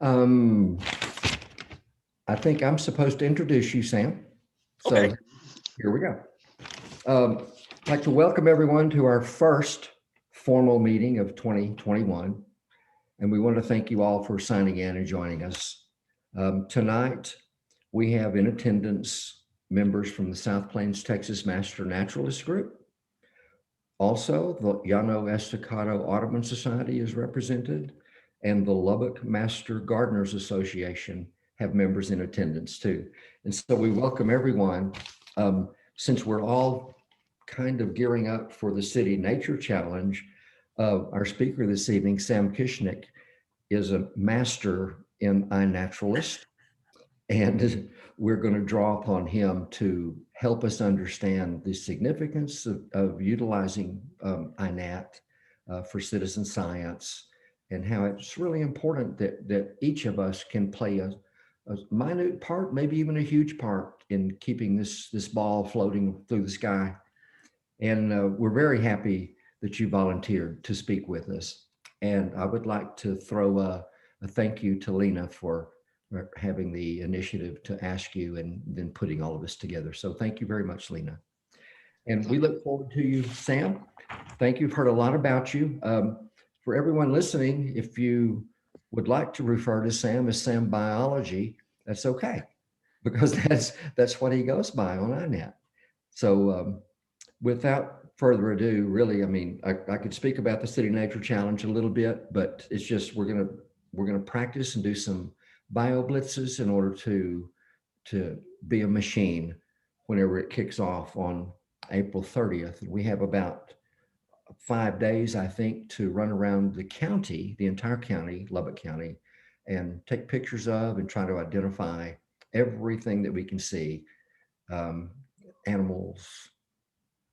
Um, I think I'm supposed to introduce you, Sam. Okay. So here we go. I'd like to welcome everyone to our first formal meeting of 2021. And we want to thank you all for signing in and joining us. Tonight, we have in attendance members from the South Plains, Texas Master Naturalist Group. Also, the Llano Estacado Audubon Society is represented, and the Lubbock Master Gardeners Association have members in attendance too. And so we welcome everyone. Since we're all kind of gearing up for the City Nature Challenge, our speaker this evening, Sam Kieschnick, is a master in iNaturalist, and we're going to draw upon him to help us understand the significance of utilizing iNat for citizen science, and how it's really important that each of us can play a minute part, maybe even a huge part, in keeping this ball floating through the sky. And we're very happy that you volunteered to speak with us. And I would like to throw a thank you to Lena for having the initiative to ask you and then putting all of this together. So thank you very much, Lena. And we look forward to you, Sam. Thank you. I've heard a lot about you. For everyone listening, if you would like to refer to Sam as Sam Biology, that's okay, because that's what he goes by on iNat. So without further ado, really, I mean, I could speak about the City Nature Challenge a little bit, but it's just we're gonna practice and do some bio blitzes in order to be a machine whenever it kicks off on April 30th. We have about 5 days, I think, to run around the county, the entire county, Lubbock County, and take pictures of and try to identify everything that we can see, animals,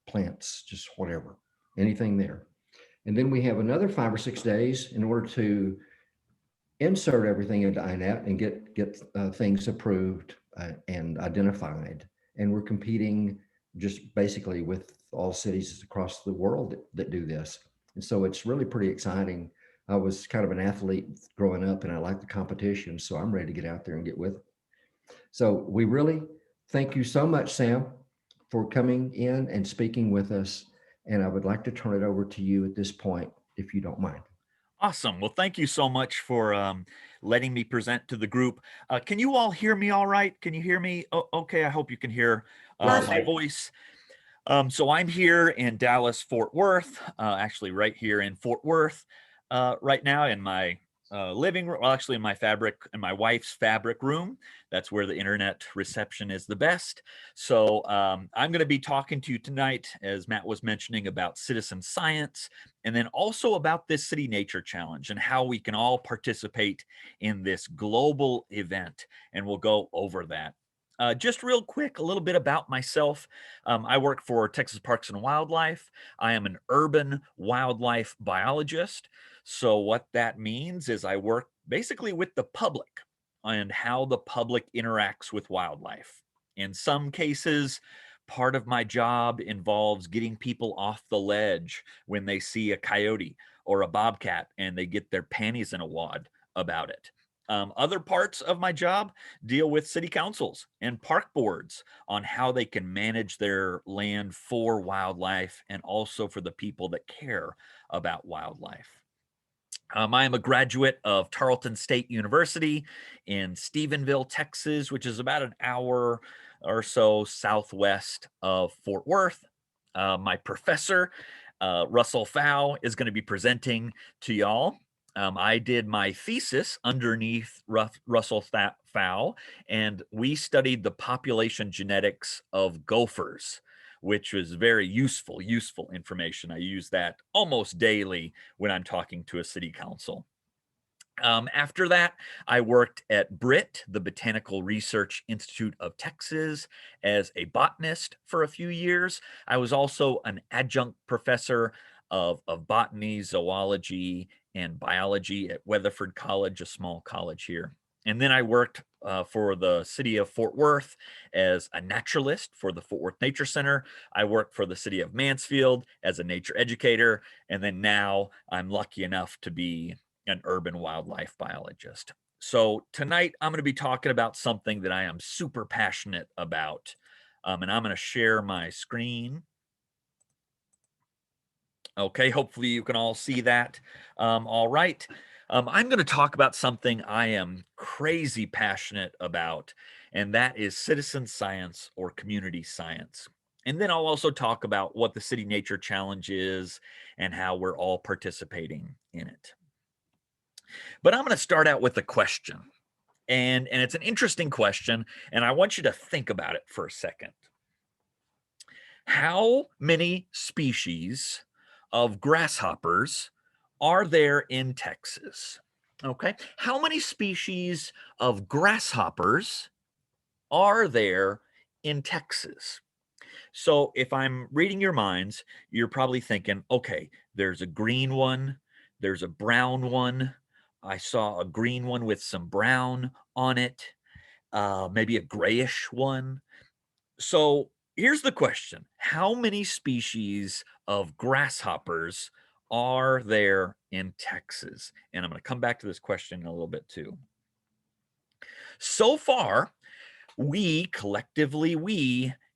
plants, just whatever, anything there. And then we have another 5 or 6 days in order to insert everything into iNat and get things approved and identified. And we're competing just basically with all cities across the world that do this. And so it's really pretty exciting. I was kind of an athlete growing up, and I like the competition, so I'm ready to get out there and get with it. So we really thank you so much, Sam, for coming in and speaking with us. And I would like to turn it over to you at this point, if you don't mind. Awesome. Well, thank you so much for letting me present to the group. Can you all hear me all right? Can you hear me? Oh, okay. I hope you can hear my voice. So I'm here in Dallas, Fort Worth, actually right here in Fort Worth right now in my living room, well, actually in my wife's fabric room. That's where the internet reception is the best. So I'm going to be talking to you tonight, as Matt was mentioning, about citizen science, and then also about this City Nature Challenge and how we can all participate in this global event. And we'll go over that. Just real quick, a little bit about myself. I work for Texas Parks and Wildlife. I am an urban wildlife biologist. So what that means is I work basically with the public and how the public interacts with wildlife. In some cases, part of my job involves getting people off the ledge when they see a coyote or a bobcat and they get their panties in a wad about it. Other parts of my job deal with city councils and park boards on how they can manage their land for wildlife and also for the people that care about wildlife. I am a graduate of Tarleton State University in Stephenville, Texas, which is about an hour or so southwest of Fort Worth. My professor, Russell Fow, is going to be presenting to y'all. I did my thesis underneath Russell Fow, and we studied the population genetics of gophers, which was very useful information. I use that almost daily when I'm talking to a city council. After that, I worked at BRIT, the Botanical Research Institute of Texas, as a botanist for a few years. I was also an adjunct professor of botany, zoology, and biology at Weatherford College, a small college here. And then I worked for the city of Fort Worth as a naturalist for the Fort Worth Nature Center. I worked for the city of Mansfield as a nature educator. And then now I'm lucky enough to be an urban wildlife biologist. So tonight I'm going to be talking about something that I am super passionate about. And I'm going to share my screen. Okay, hopefully you can all see that. All right. I'm going to talk about something I am crazy passionate about, and that is citizen science or community science. And then I'll also talk about what the City Nature Challenge is and how we're all participating in it. But I'm going to start out with a question. And it's an interesting question, and I want you to think about it for a second. How many species of grasshoppers are there in Texas? Okay. How many species of grasshoppers are there in Texas? So if I'm reading your minds, you're probably thinking, okay, there's a green one, there's a brown one. I saw a green one with some brown on it, maybe a grayish one. So here's the question. How many species of grasshoppers are there in Texas? And I'm going to come back to this question in a little bit too. So far, we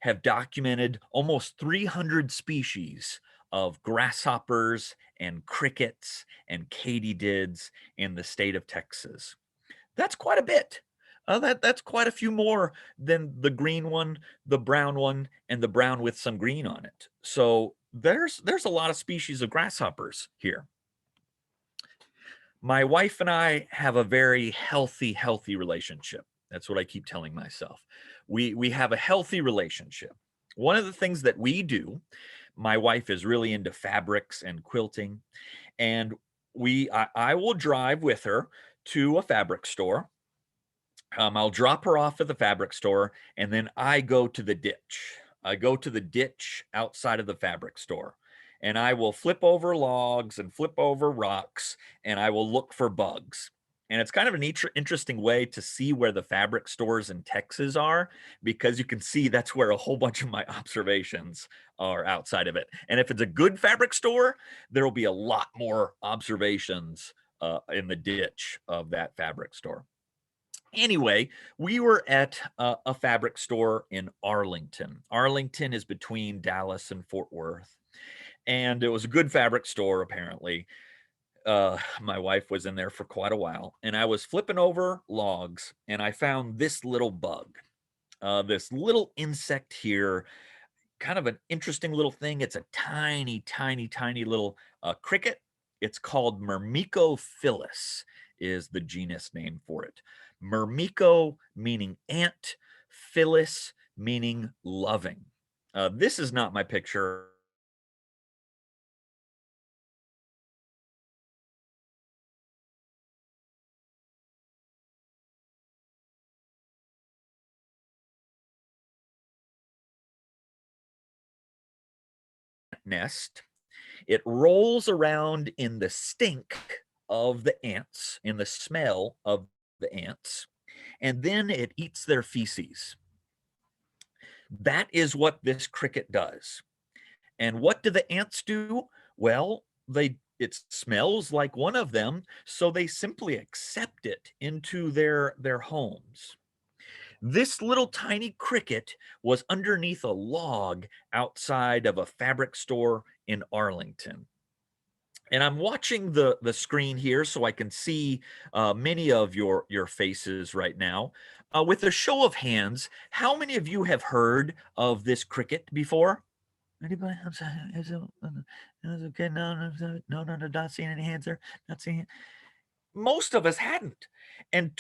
have documented almost 300 species of grasshoppers and crickets and katydids in the state of Texas. That's quite a bit. That's quite a few more than the green one, the brown one, and the brown with some green on it. So there's a lot of species of grasshoppers here. My wife and I have a very healthy relationship. That's what I keep telling myself. We have a healthy relationship. One of the things that we do, my wife is really into fabrics and quilting, and I will drive with her to a fabric store. I'll drop her off at the fabric store, and then I go to the ditch. I go to the ditch outside of the fabric store, and I will flip over logs and flip over rocks, and I will look for bugs. And it's kind of an interesting way to see where the fabric stores in Texas are, because you can see that's where a whole bunch of my observations are outside of it. And if it's a good fabric store, there will be a lot more observations in the ditch of that fabric store. Anyway, we were at a fabric store in Arlington. Arlington is between Dallas and Fort Worth. And it was a good fabric store, apparently. My wife was in there for quite a while. And I was flipping over logs, and I found this little bug, this little insect here, kind of an interesting little thing. It's a tiny little cricket. It's called Myrmecophilus is the genus name for it. Myrmeco meaning ant, phyllis meaning loving. This is not my picture. Nest. It rolls around in the stink of the ants, in the smell of the ants, and then it eats their feces. That is what this cricket does. And what do the ants do? Well, it smells like one of them, so they simply accept it into their homes. This little tiny cricket was underneath a log outside of a fabric store in Arlington. And I'm watching the screen here so I can see many of your faces right now. With a show of hands, how many of you have heard of this cricket before? Anybody? I'm sorry. Is it okay? No, not seeing any hands there. Not seeing it. Most of us hadn't. And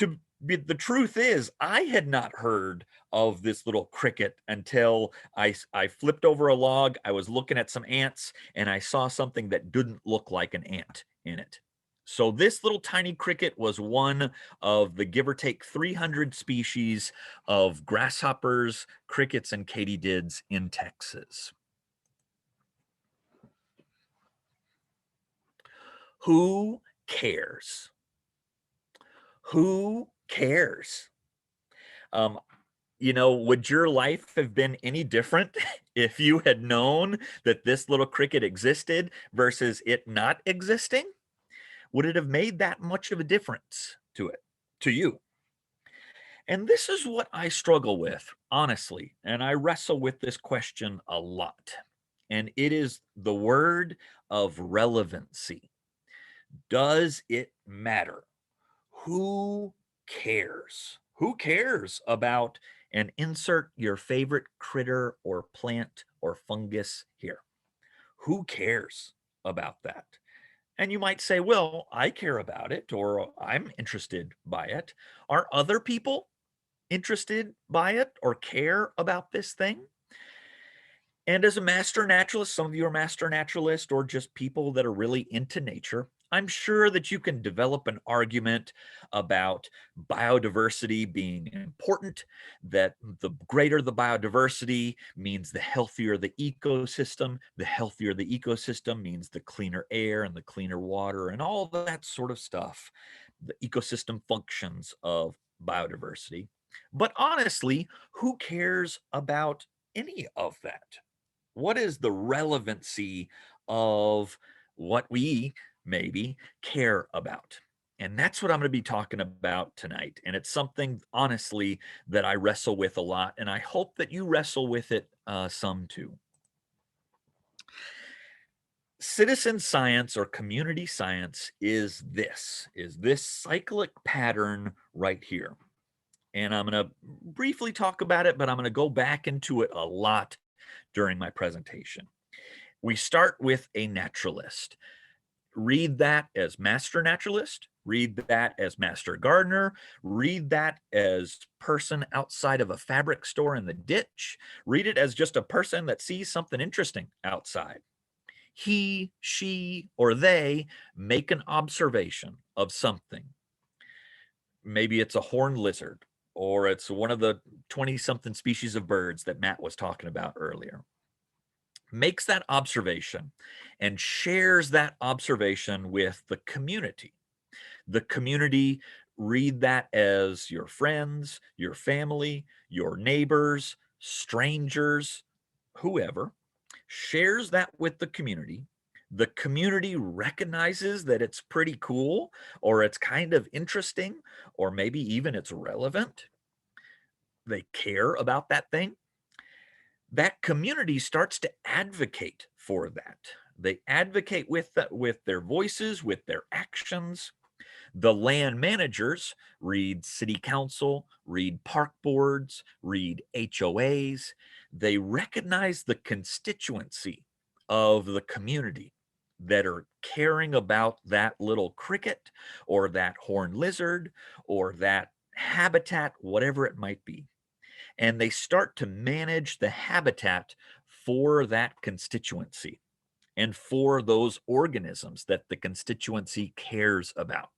the truth is, I had not heard of this little cricket until I flipped over a log. I was looking at some ants, and I saw something that didn't look like an ant in it. So this little tiny cricket was one of the give or take 300 species of grasshoppers, crickets, and katydids in Texas. Who cares? Who cares? Um, would your life have been any different if you had known that this little cricket existed versus it not existing? Would it have made that much of a difference to it? to you? And this is what I struggle with, honestly. And I wrestle with this question a lot. And it is the word of relevancy. Does it matter? Who cares? Who cares about, and insert your favorite critter or plant or fungus here? Who cares about that? And you might say, well, I care about it, or I'm interested by it. Are other people interested by it or care about this thing? And as a master naturalist, some of you are master naturalists or just people that are really into nature, I'm sure that you can develop an argument about biodiversity being important, that the greater the biodiversity means the healthier the ecosystem. The healthier the ecosystem means the cleaner air and the cleaner water and all that sort of stuff, the ecosystem functions of biodiversity. But honestly, who cares about any of that? What is the relevancy of what we maybe care about? And that's what I'm going to be talking about tonight. And it's something, honestly, that I wrestle with a lot. And I hope that you wrestle with it some too. Citizen science or community science is this cyclic pattern right here. And I'm going to briefly talk about it, but I'm going to go back into it a lot during my presentation. We start with a naturalist. Read that as master naturalist, read that as master gardener, read that as person outside of a fabric store in the ditch, read it as just a person that sees something interesting outside. He, she, or they make an observation of something. Maybe it's a horned lizard, or it's one of the 20-something species of birds that Matt was talking about earlier. Makes that observation and shares that observation with the community. The community read that as your friends, your family, your neighbors, strangers, whoever, shares that with the community. The community recognizes that it's pretty cool, or it's kind of interesting, or maybe even it's relevant. They care about that thing. That community starts to advocate for that. They advocate with that, with their voices, with their actions. The land managers read city council, read park boards, read HOAs. They recognize the constituency of the community that are caring about that little cricket or that horned lizard or that habitat, whatever it might be. And they start to manage the habitat for that constituency and for those organisms that the constituency cares about.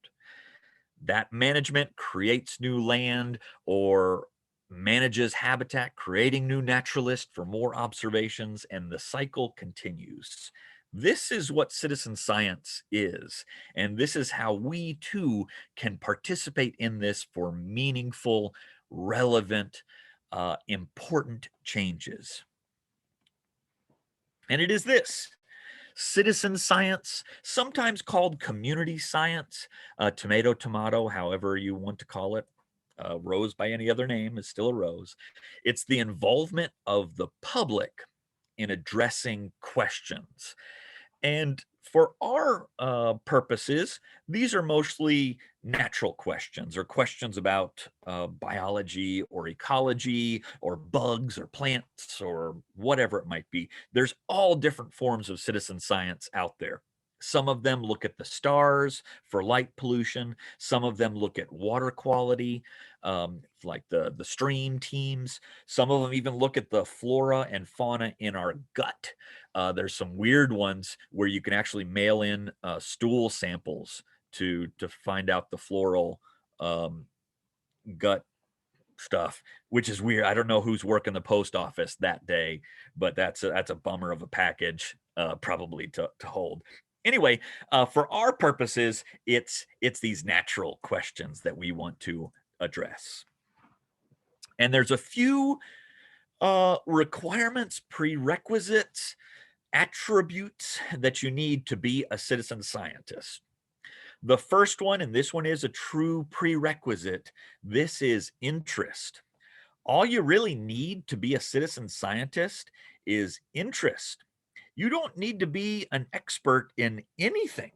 That management creates new land or manages habitat, creating new naturalists for more observations, and the cycle continues. This is what citizen science is, and this is how we too can participate in this for meaningful, relevant, important changes. And it is this citizen science, sometimes called community science, tomato, tomato, however you want to call it. Rose by any other name is still a rose. It's the involvement of the public in addressing questions. And for our purposes, these are mostly natural questions or questions about biology or ecology or bugs or plants or whatever it might be. There's all different forms of citizen science out there. Some of them look at the stars for light pollution. Some of them look at water quality, like the stream teams. Some of them even look at the flora and fauna in our gut. There's some weird ones where you can actually mail in stool samples to find out the floral gut stuff, which is weird. I don't know who's working the post office that day, but that's a bummer of a package, probably to hold. Anyway, for our purposes, it's these natural questions that we want to address. And there's a few requirements, prerequisites, attributes that you need to be a citizen scientist. The first one, and this one is a true prerequisite, this is interest. All you really need to be a citizen scientist is interest. You don't need to be an expert in anything.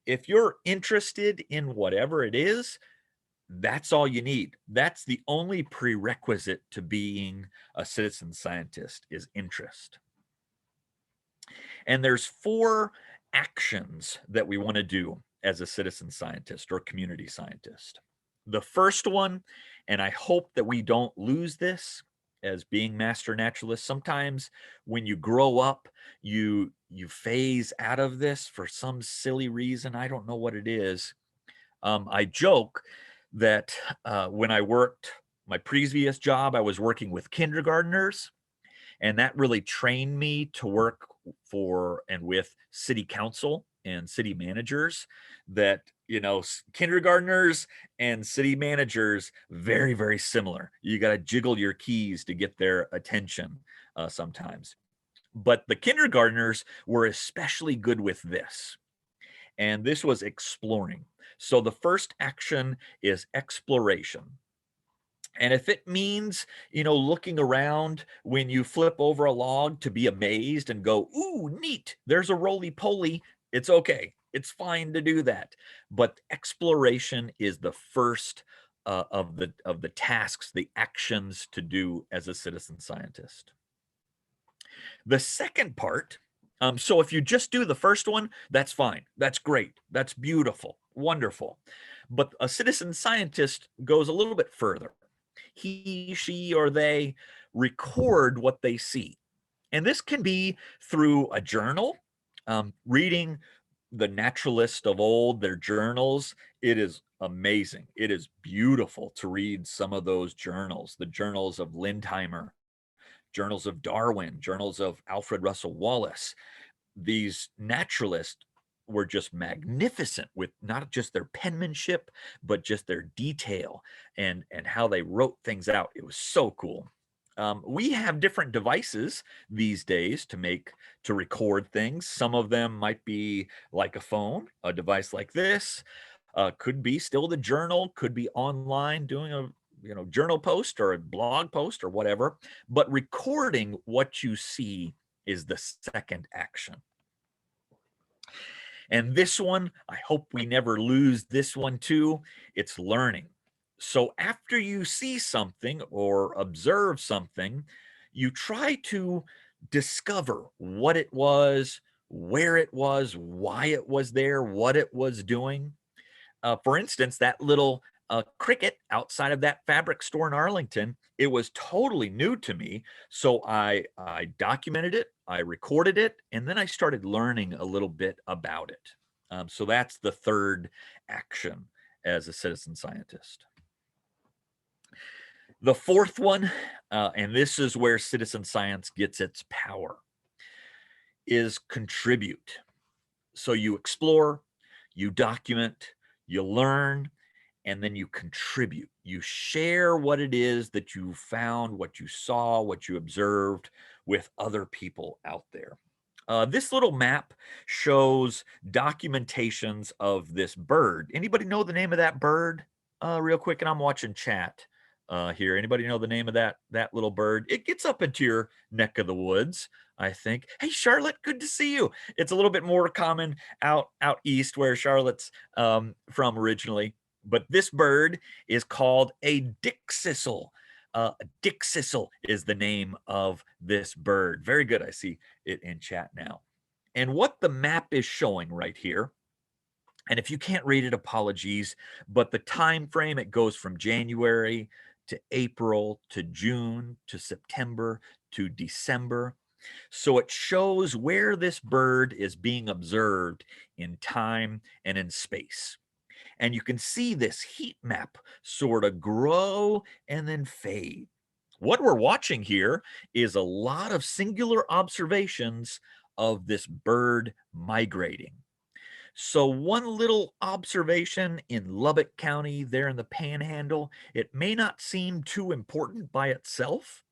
If you're interested in whatever it is, that's all you need. That's the only prerequisite to being a citizen scientist is interest. And there's 4 actions that we want to do as a citizen scientist or community scientist. The first one, and I hope that we don't lose this as being master naturalists. Sometimes when you grow up, you phase out of this for some silly reason. I don't know what it is. I joke that when I worked my previous job, I was working with kindergartners, and that really trained me to work for and with city council and city managers. That, you know, kindergartners and city managers, very, very similar. You got to jiggle your keys to get their attention sometimes. But the kindergartners were especially good with this. And this was exploring. So the first action is exploration. And if it means, you know, looking around when you flip over a log to be amazed and go, ooh, neat, there's a roly-poly, it's okay. It's fine to do that. But exploration is the first of the tasks, the actions to do as a citizen scientist. The second part, so if you just do the first one, that's fine. That's great. That's beautiful, wonderful. But a citizen scientist goes a little bit further. He, she, or they record what they see. And this can be through a journal, reading the naturalists of old, their journals. It is amazing. It is beautiful to read some of those journals, the journals of Lindheimer, journals of Darwin, journals of Alfred Russel Wallace. These naturalists were just magnificent with not just their penmanship, but just their detail and how they wrote things out. It was so cool. We have different devices these days to record things. Some of them might be like a phone, a device like this, could be still the journal, could be online doing a journal post or a blog post or whatever. But recording what you see is the second action. And this one, I hope we never lose this one too. It's learning. So after you see something or observe something, you try to discover what it was, where it was, why it was there, what it was doing. For instance, that little cricket outside of that fabric store in Arlington, it was totally new to me. So I documented it, I recorded it, and then I started learning a little bit about it. So that's the third action as a citizen scientist. The fourth one, and this is where citizen science gets its power, is contribute. So you explore, you document, you learn, and then you contribute. You share what it is that you found, what you saw, what you observed with other people out there. This little map shows documentations of this bird. Anybody know the name of that bird? Real quick, and I'm watching chat here. Anybody know the name of that little bird? It gets up into your neck of the woods, I think. Hey, Charlotte, good to see you. It's a little bit more common out east where Charlotte's from originally. But this bird is called a dickcissel. Dickcissel is the name of this bird. Very good. I see it in chat now. And what the map is showing right here, and if you can't read it, apologies, but the time frame, it goes from January to April to June to September to December. So it shows where this bird is being observed in time and in space. And you can see this heat map sort of grow and then fade. What we're watching here is a lot of singular observations of this bird migrating. So one little observation in Lubbock County there in the Panhandle, it may not seem too important by itself,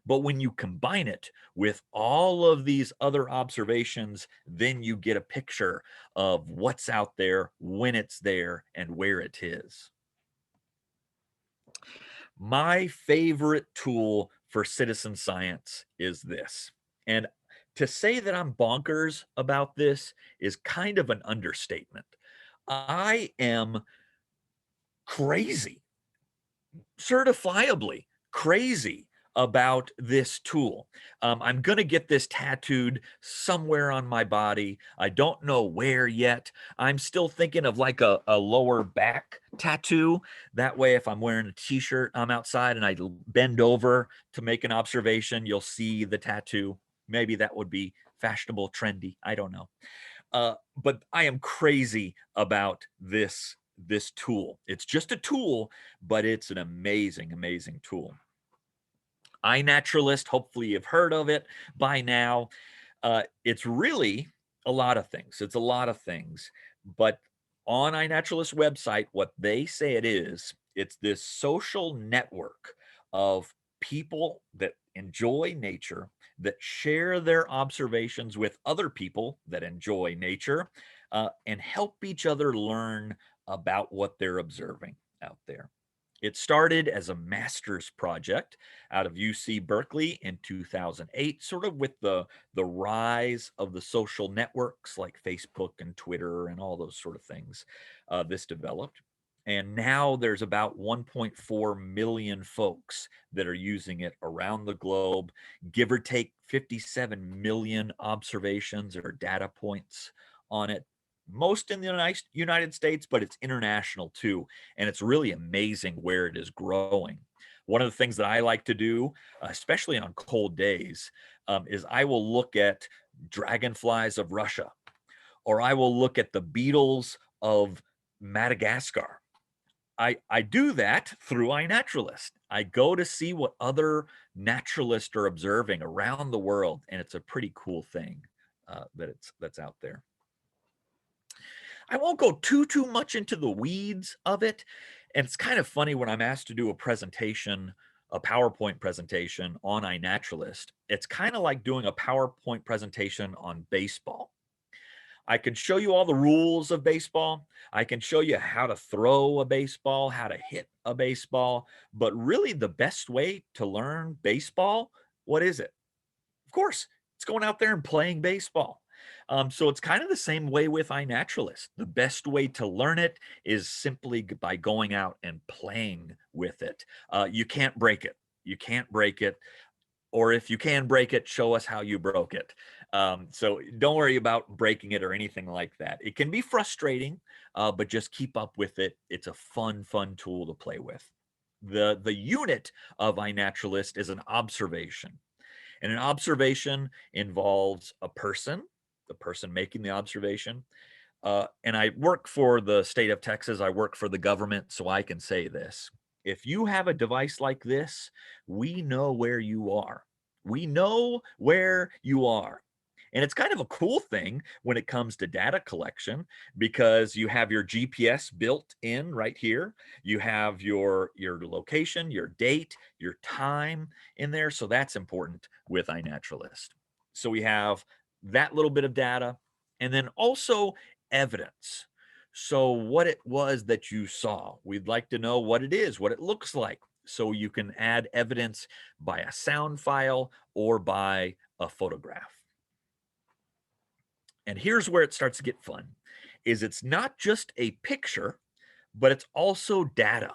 But when you combine it with all of these other observations, then you get a picture of what's out there, when it's there, and where it is. My favorite tool for citizen science is this. And to say that I'm bonkers about this is kind of an understatement. I am crazy, certifiably crazy about this tool. I'm going to get this tattooed somewhere on my body. I don't know where yet. I'm still thinking of like a lower back tattoo. That way, if I'm wearing a t-shirt, I'm outside and I bend over to make an observation, you'll see the tattoo. Maybe that would be fashionable, trendy. I don't know. But I am crazy about this tool. It's just a tool, but it's an amazing, amazing tool. iNaturalist, hopefully you've heard of it by now. It's really a lot of things. It's a lot of things. But on iNaturalist website, what they say it's this social network of people that enjoy nature, that share their observations with other people that enjoy nature, and help each other learn about what they're observing out there. It started as a master's project out of UC Berkeley in 2008, sort of with the rise of the social networks like Facebook and Twitter and all those sort of things. This developed. And now there's about 1.4 million folks that are using it around the globe, give or take 57 million observations or data points on it. Most in the United States, but it's international too. And it's really amazing where it is growing. One of the things that I like to do, especially on cold days, is I will look at dragonflies of Russia, or I will look at the beetles of Madagascar. I do that through iNaturalist. I go to see what other naturalists are observing around the world, and it's a pretty cool thing that's out there. I won't go too much into the weeds of it. And it's kind of funny when I'm asked to do a presentation, a PowerPoint presentation on iNaturalist. It's kind of like doing a PowerPoint presentation on baseball. I can show you all the rules of baseball. I can show you how to throw a baseball, how to hit a baseball. But really, the best way to learn baseball, what is it? Of course, it's going out there and playing baseball. So it's kind of the same way with iNaturalist. The best way to learn it is simply by going out and playing with it. You can't break it. You can't break it. Or if you can break it, show us how you broke it. So don't worry about breaking it or anything like that. It can be frustrating, but just keep up with it. It's a fun tool to play with. The unit of iNaturalist is an observation. And an observation involves a person, the person making the observation. And I work for the state of Texas. I work for the government, so I can say this. If you have a device like this, we know where you are. We know where you are. And it's kind of a cool thing when it comes to data collection because you have your GPS built in right here. You have your location, your date, your time in there. So that's important with iNaturalist. So we have that little bit of data and then also evidence. So what it was that you saw, we'd like to know what it is, what it looks like. So you can add evidence by a sound file or by a photograph. And here's where it starts to get fun, is it's not just a picture, but it's also data.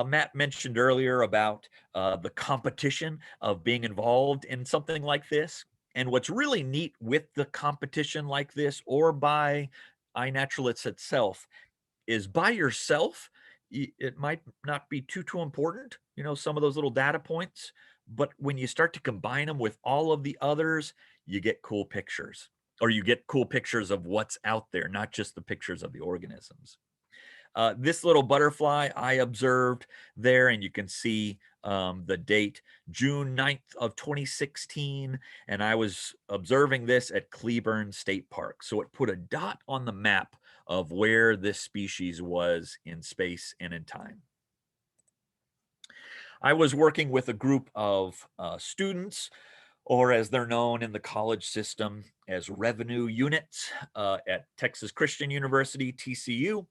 Matt mentioned earlier about the competition of being involved in something like this. And what's really neat with the competition like this or by iNaturalist itself is by yourself, it might not be too important, some of those little data points. But when you start to combine them with all of the others, you get cool pictures or you get cool pictures of what's out there, not just the pictures of the organisms. This little butterfly I observed there, and you can see the date, June 9th of 2016, and I was observing this at Cleburne State Park. So it put a dot on the map of where this species was in space and in time. I was working with a group of students, or as they're known in the college system as revenue units at Texas Christian University, TCU.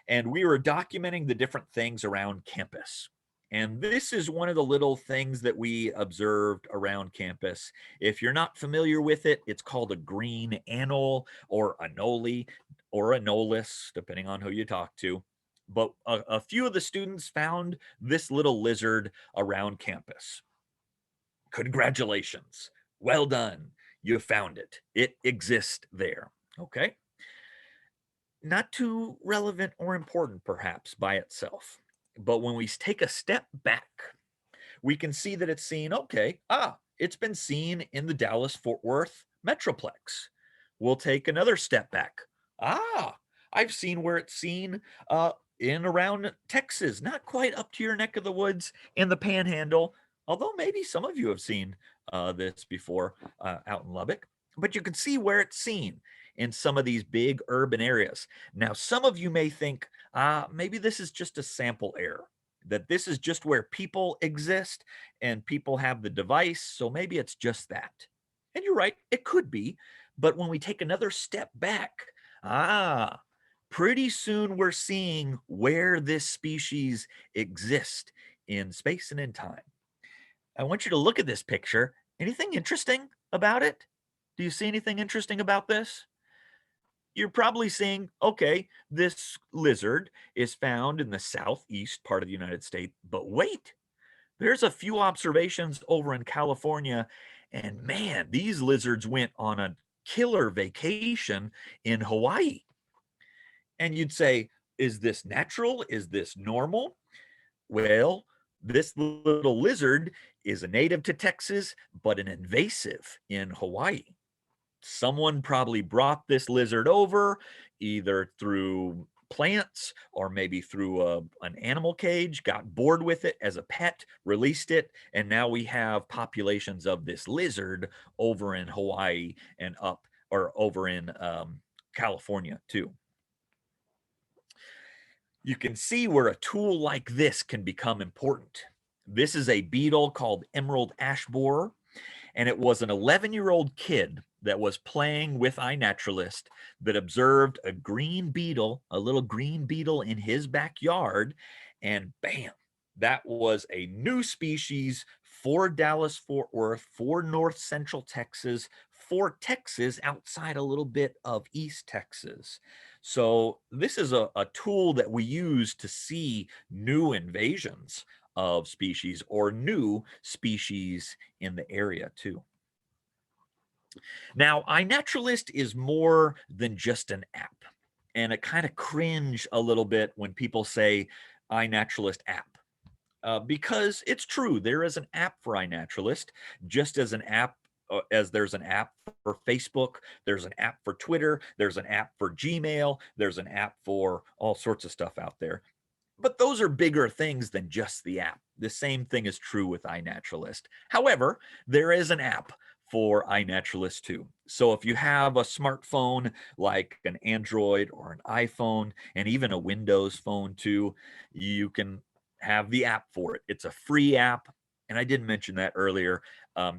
And we were documenting the different things around campus. And this is one of the little things that we observed around campus. If you're not familiar with it, it's called a green anole or anole or anolis, depending on who you talk to. But a few of the students found this little lizard around campus. Congratulations. Well done. You found it. It exists there. Okay. Not too relevant or important, perhaps, by itself. But when we take a step back, we can see that it's seen, okay, it's been seen in the Dallas Fort Worth Metroplex. We'll take another step back. I've seen where it's seen in around Texas, not quite up to your neck of the woods in the Panhandle, although maybe some of you have seen this before out in Lubbock. But you can see where it's seen in some of these big urban areas. Now, some of you may think, maybe this is just a sample error, that this is just where people exist and people have the device, so maybe it's just that. And you're right, it could be. But when we take another step back, pretty soon we're seeing where this species exists in space and in time. I want you to look at this picture. Anything interesting about it? Do you see anything interesting about this? You're probably seeing, okay, this lizard is found in the southeast part of the United States, but wait, there's a few observations over in California, and man, these lizards went on a killer vacation in Hawaii. And you'd say, is this natural? Is this normal? Well, this little lizard is a native to Texas, but an invasive in Hawaii. Someone probably brought this lizard over either through plants or maybe through an animal cage, got bored with it as a pet, released it, and now we have populations of this lizard over in Hawaii and up or over in California too. You can see where a tool like this can become important. This is a beetle called emerald ash borer, and it was an 11-year-old kid that was playing with iNaturalist that observed a green beetle, a little green beetle in his backyard, and bam, that was a new species for Dallas Fort Worth, for North Central Texas, for Texas outside a little bit of East Texas. So this is a tool that we use to see new invasions of species or new species in the area too. Now, iNaturalist is more than just an app, and it kind of cringe a little bit when people say iNaturalist app. Because it's true, there is an app for iNaturalist, just as there's an app for Facebook, there's an app for Twitter, there's an app for Gmail, there's an app for all sorts of stuff out there. But those are bigger things than just the app. The same thing is true with iNaturalist. However, there is an app for iNaturalist too. So if you have a smartphone like an Android or an iPhone and even a Windows phone too, you can have the app for it. It's a free app. And I didn't mention that earlier.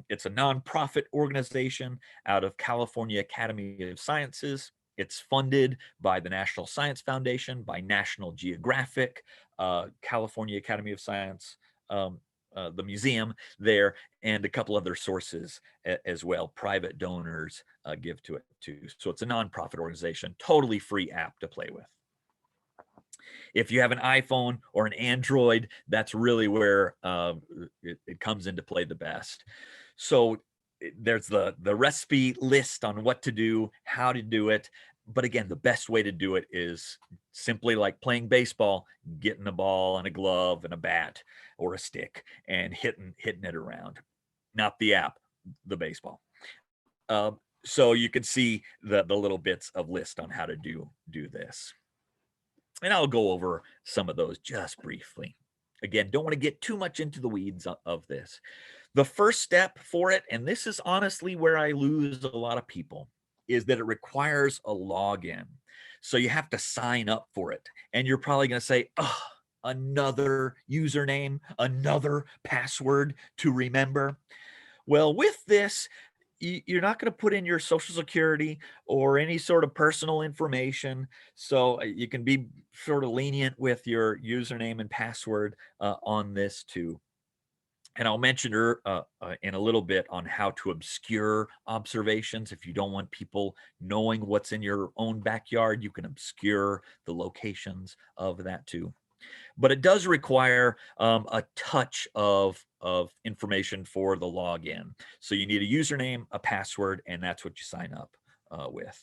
It's a nonprofit organization out of California Academy of Sciences. It's funded by the National Science Foundation, by National Geographic, California Academy of Science, the museum there, and a couple other sources as well. Private donors give to it too. So it's a nonprofit organization, totally free app to play with. If you have an iPhone or an Android, that's really where it comes into play the best. So there's the recipe list on what to do, how to do it. But again, the best way to do it is simply like playing baseball, getting a ball and a glove and a bat or a stick and hitting it around. Not the app, the baseball. So you can see the little bits of list on how to do this. And I'll go over some of those just briefly. Again, don't want to get too much into the weeds of this. The first step for it, and this is honestly where I lose a lot of people, is that it requires a login. So you have to sign up for it. And you're probably going to say, oh, another username, another password to remember. Well, with this, you're not going to put in your social security or any sort of personal information. So you can be sort of lenient with your username and password on this too. And I'll mention her in a little bit on how to obscure observations. If you don't want people knowing what's in your own backyard, you can obscure the locations of that too. But it does require a touch of information for the login. So you need a username, a password, and that's what you sign up with.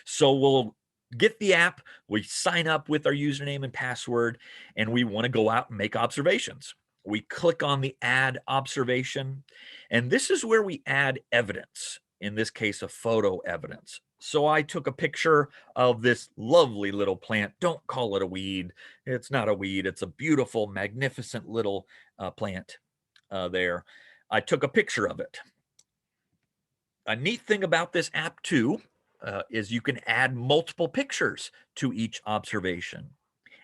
So we'll get the app, we sign up with our username and password, and we want to go out and make observations. We click on the add observation, and this is where we add evidence, in this case, a photo evidence. So I took a picture of this lovely little plant. Don't call it a weed. It's not a weed. It's a beautiful, magnificent little plant there. I took a picture of it. A neat thing about this app too is you can add multiple pictures to each observation.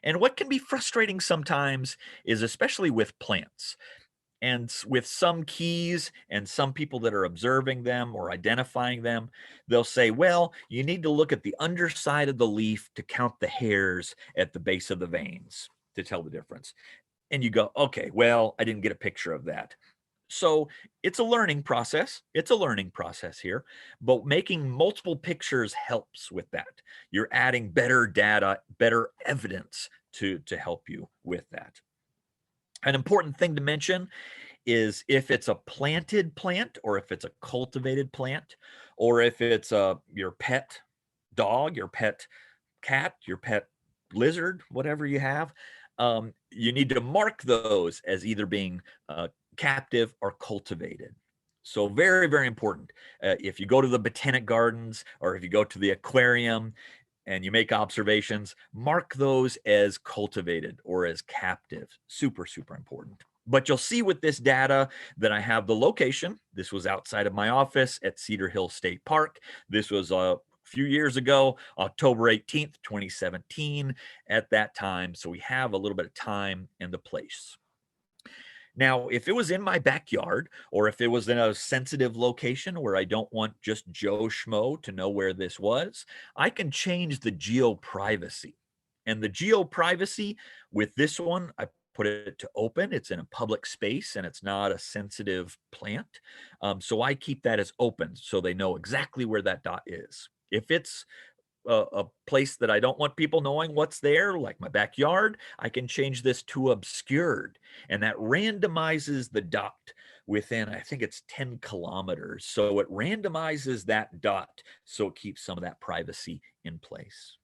And what can be frustrating sometimes is, especially with plants and with some keys and some people that are observing them or identifying them, they'll say, well, you need to look at the underside of the leaf to count the hairs at the base of the veins to tell the difference. And you go, okay, well, I didn't get a picture of that. So it's a learning process. It's a learning process here, but making multiple pictures helps with that. You're adding better data, better evidence to help you with that. An important thing to mention is if it's a planted plant or if it's a cultivated plant, or if it's your pet dog, your pet cat, your pet lizard, whatever you have, you need to mark those as either being captive or cultivated. So very, very important. If you go to the botanic gardens or if you go to the aquarium and you make observations, mark those as cultivated or as captive. Super, super important. But you'll see with this data that I have the location. This was outside of my office at Cedar Hill State Park. This was a few years ago, October 18th, 2017 at that time. So we have a little bit of time and the place. Now, if it was in my backyard or if it was in a sensitive location where I don't want just Joe Schmo to know where this was, I can change the geo-privacy. And the geo-privacy with this one, I put it to open. It's in a public space and it's not a sensitive plant. So I keep that as open so they know exactly where that dot is. If it's a place that I don't want people knowing what's there, like my backyard, I can change this to obscured. And that randomizes the dot within, I think it's 10 kilometers. So it randomizes that dot so it keeps some of that privacy in place.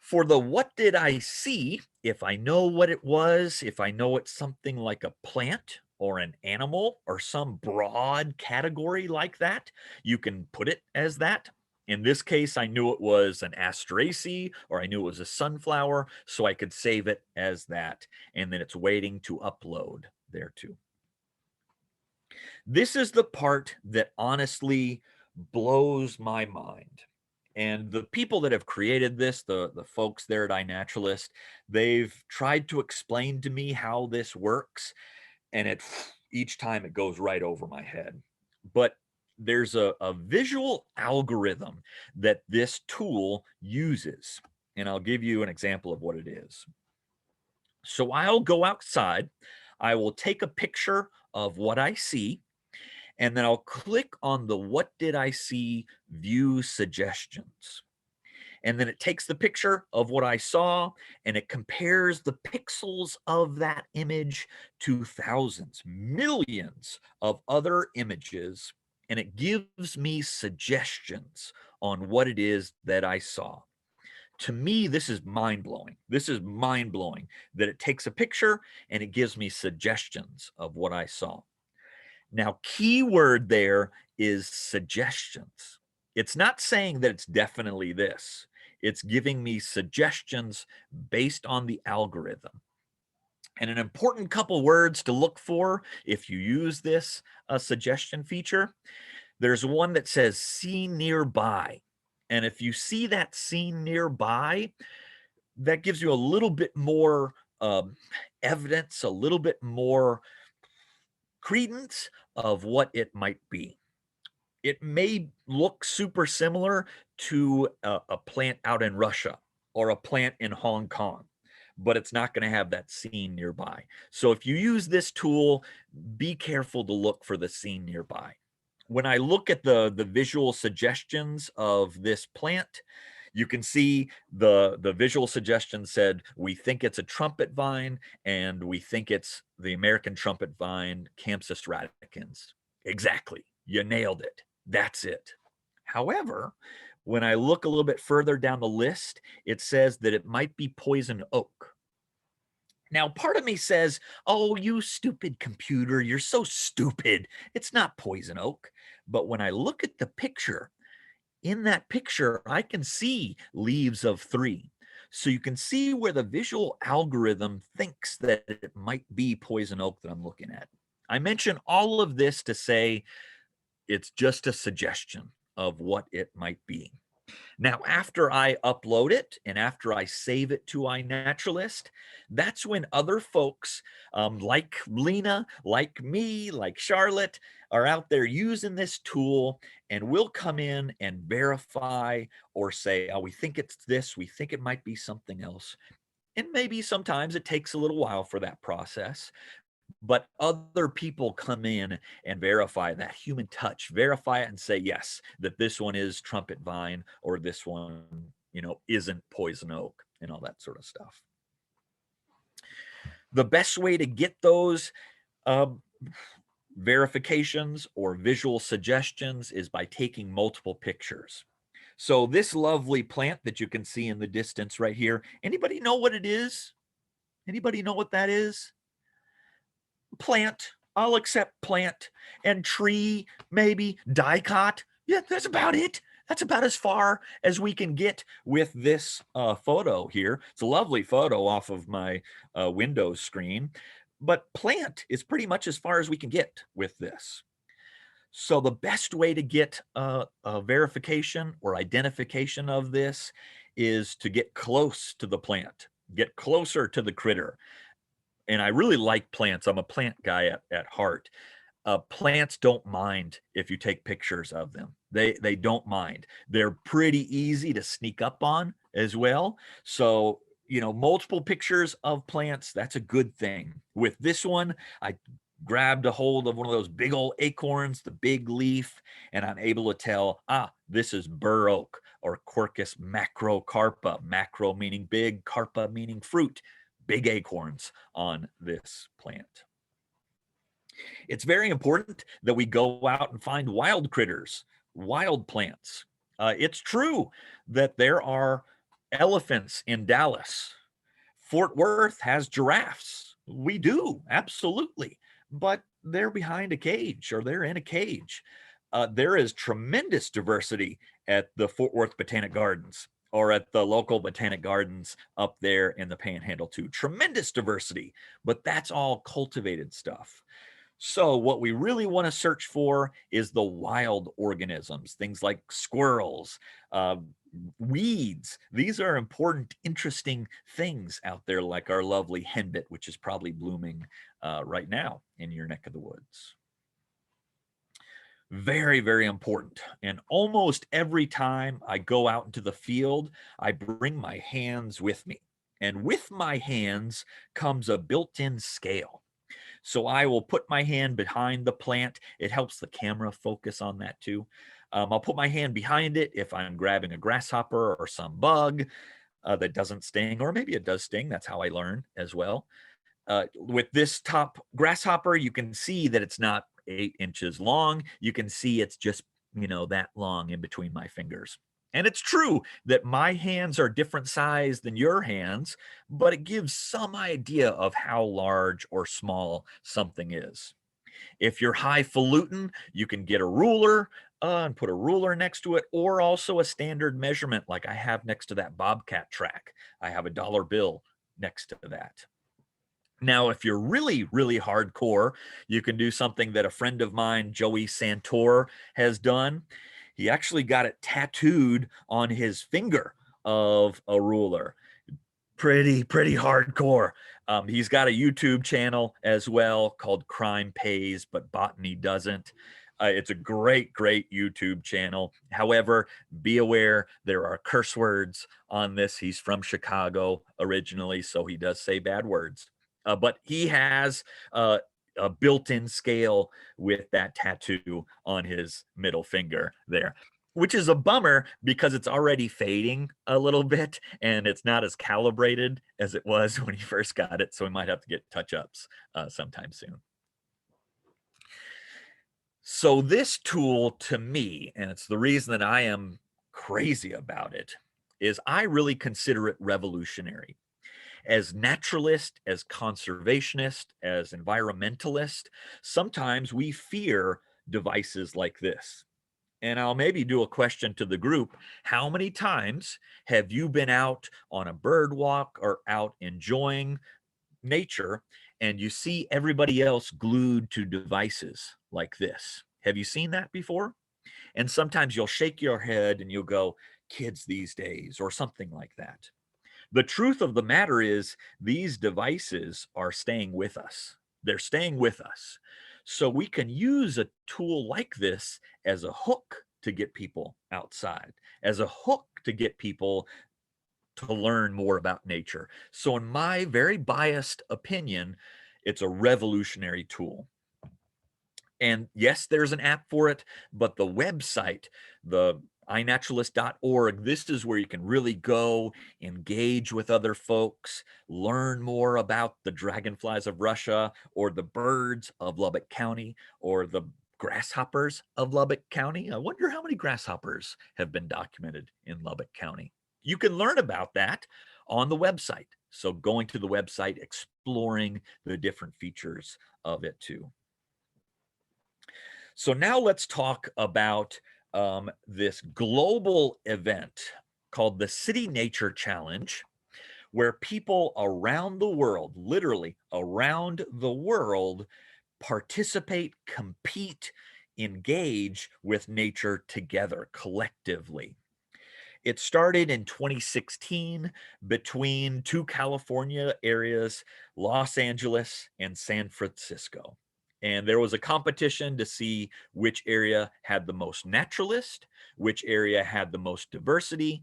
For the what did I see, if I know what it was, if I know it's something like a plant or an animal or some broad category like that, you can put it as that. In this case, I knew it was an asteraceae or I knew it was a sunflower, so I could save it as that. And then it's waiting to upload there too. This is the part that honestly blows my mind. And the people that have created this, the folks there at iNaturalist, they've tried to explain to me how this works. And each time it goes right over my head. But there's a visual algorithm that this tool uses. And I'll give you an example of what it is. So I'll go outside. I will take a picture of what I see. And then I'll click on the what did I see view suggestions. And then it takes the picture of what I saw and it compares the pixels of that image to thousands, millions of other images. And it gives me suggestions on what it is that I saw. To me, this is mind blowing. This is mind blowing that it takes a picture and it gives me suggestions of what I saw. Now, keyword there is suggestions. It's not saying that it's definitely this. It's giving me suggestions based on the algorithm. And an important couple words to look for if you use this suggestion feature, there's one that says see nearby. And if you see that seen nearby, that gives you a little bit more evidence, a little bit more credence of what it might be. It may look super similar to a plant out in Russia or a plant in Hong Kong, but it's not going to have that scene nearby. So if you use this tool, be careful to look for the scene nearby. When I look at the visual suggestions of this plant, you can see the visual suggestion said, we think it's a trumpet vine, and we think it's the American trumpet vine, Campsis radicans. Exactly. You nailed it. That's it. However, when I look a little bit further down the list, it says that it might be poison oak. Now, part of me says, oh, you stupid computer, you're so stupid. It's not poison oak. But when I look at the picture, in that picture, I can see leaves of 3. So you can see where the visual algorithm thinks that it might be poison oak that I'm looking at. I mention all of this to say it's just a suggestion of what it might be. Now, after I upload it and after I save it to iNaturalist, that's when other folks like Lena, like me, like Charlotte are out there using this tool, and we'll come in and verify or say, oh, we think it's this, we think it might be something else. And maybe sometimes it takes a little while for that process, but other people come in and verify that human touch, verify it and say, yes, that this one is trumpet vine, or this one, isn't poison oak, and all that sort of stuff. The best way to get those verifications or visual suggestions is by taking multiple pictures. So this lovely plant that you can see in the distance right here, anybody know what it is? Anybody know what that is? Plant. I'll accept plant. And tree, maybe. Dicot. Yeah, that's about it. That's about as far as we can get with this photo here. It's a lovely photo off of my Windows screen, but plant is pretty much as far as we can get with this. So the best way to get a verification or identification of this is to get close to the plant, get closer to the critter. And I really like plants. I'm a plant guy at heart. Plants don't mind if you take pictures of them. They don't mind. They're pretty easy to sneak up on as well. So, multiple pictures of plants, that's a good thing. With this one, I grabbed a hold of one of those big old acorns, the big leaf, and I'm able to tell, this is bur oak or Quercus macrocarpa, macro meaning big, carpa meaning fruit. Big acorns on this plant. It's very important that we go out and find wild critters, wild plants. It's true that there are elephants in Dallas. Fort Worth has giraffes. We do, absolutely. But they're behind a cage, or they're in a cage. There is tremendous diversity at the Fort Worth Botanic Gardens, or at the local botanic gardens up there in the Panhandle too. Tremendous diversity, but that's all cultivated stuff. So what we really want to search for is the wild organisms, things like squirrels, weeds. These are important, interesting things out there, like our lovely henbit, which is probably blooming right now in your neck of the woods. Very, very important. And almost every time I go out into the field, I bring my hands with me. And with my hands comes a built-in scale. So I will put my hand behind the plant. It helps the camera focus on that too. I'll put my hand behind it if I'm grabbing a grasshopper or some bug that doesn't sting, or maybe it does sting. That's how I learn as well. With this top grasshopper, you can see that it's not 8 inches long. You can see it's just, that long in between my fingers. And it's true that my hands are different size than your hands, but it gives some idea of how large or small something is. If you're highfalutin, you can get a ruler and put a ruler next to it, or also a standard measurement like I have next to that bobcat track. I have a dollar bill next to that. Now, if you're really, really hardcore, you can do something that a friend of mine, Joey Santor, has done. He actually got it tattooed on his finger of a ruler. pretty hardcore. He's got a YouTube channel as well called Crime Pays, but Botany Doesn't. It's a great YouTube channel. However, be aware there are curse words on this. He's from Chicago originally, so he does say bad words. But he has a built-in scale with that tattoo on his middle finger there, which is a bummer because it's already fading a little bit and it's not as calibrated as it was when he first got it. So we might have to get touch-ups sometime soon. So this tool to me, and it's the reason that I am crazy about it, is I really consider it revolutionary. As naturalist, as conservationist, as environmentalist, sometimes we fear devices like this. And I'll maybe do a question to the group. How many times have you been out on a bird walk or out enjoying nature and you see everybody else glued to devices like this? Have you seen that before? And sometimes you'll shake your head and you'll go, kids these days, or something like that. The truth of the matter is these devices are staying with us. They're staying with us. So we can use a tool like this as a hook to get people outside, as a hook to get people to learn more about nature. So in my very biased opinion, it's a revolutionary tool. And yes, there's an app for it, but the website, the iNaturalist.org, this is where you can really go, engage with other folks, learn more about the dragonflies of Russia or the birds of Lubbock County or the grasshoppers of Lubbock County. I wonder how many grasshoppers have been documented in Lubbock County. You can learn about that on the website. So going to the website, exploring the different features of it too. So now let's talk about this global event called the City Nature Challenge, where people around the world, literally around the world, participate, compete, engage with nature together collectively. It started in 2016 between two California areas, Los Angeles and San Francisco. And there was a competition to see which area had the most naturalist, which area had the most biodiversity,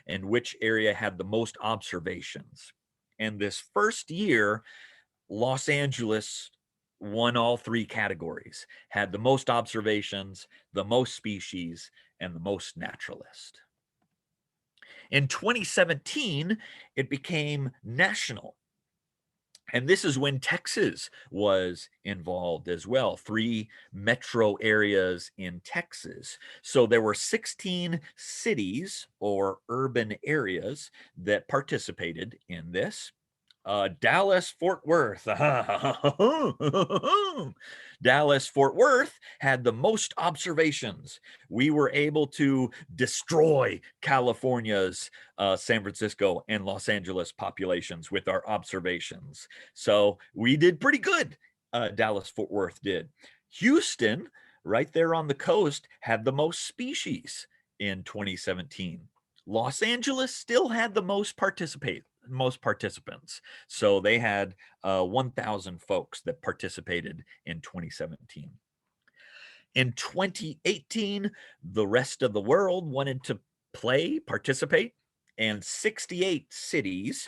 and which area had the most observations. And this first year, Los Angeles won all three categories, had the most observations, the most species, and the most naturalist. In 2017, it became national. And this is when Texas was involved as well, 3 metro areas in Texas. So there were 16 cities or urban areas that participated in this. Dallas, Fort Worth. Dallas, Fort Worth had the most observations. We were able to destroy California's San Francisco and Los Angeles populations with our observations. So we did pretty good. Dallas, Fort Worth did. Houston, right there on the coast, had the most species in 2017. Los Angeles still had the most participants. So they had 1,000 folks that participated in 2017. In 2018, the rest of the world wanted to participate, and 68 cities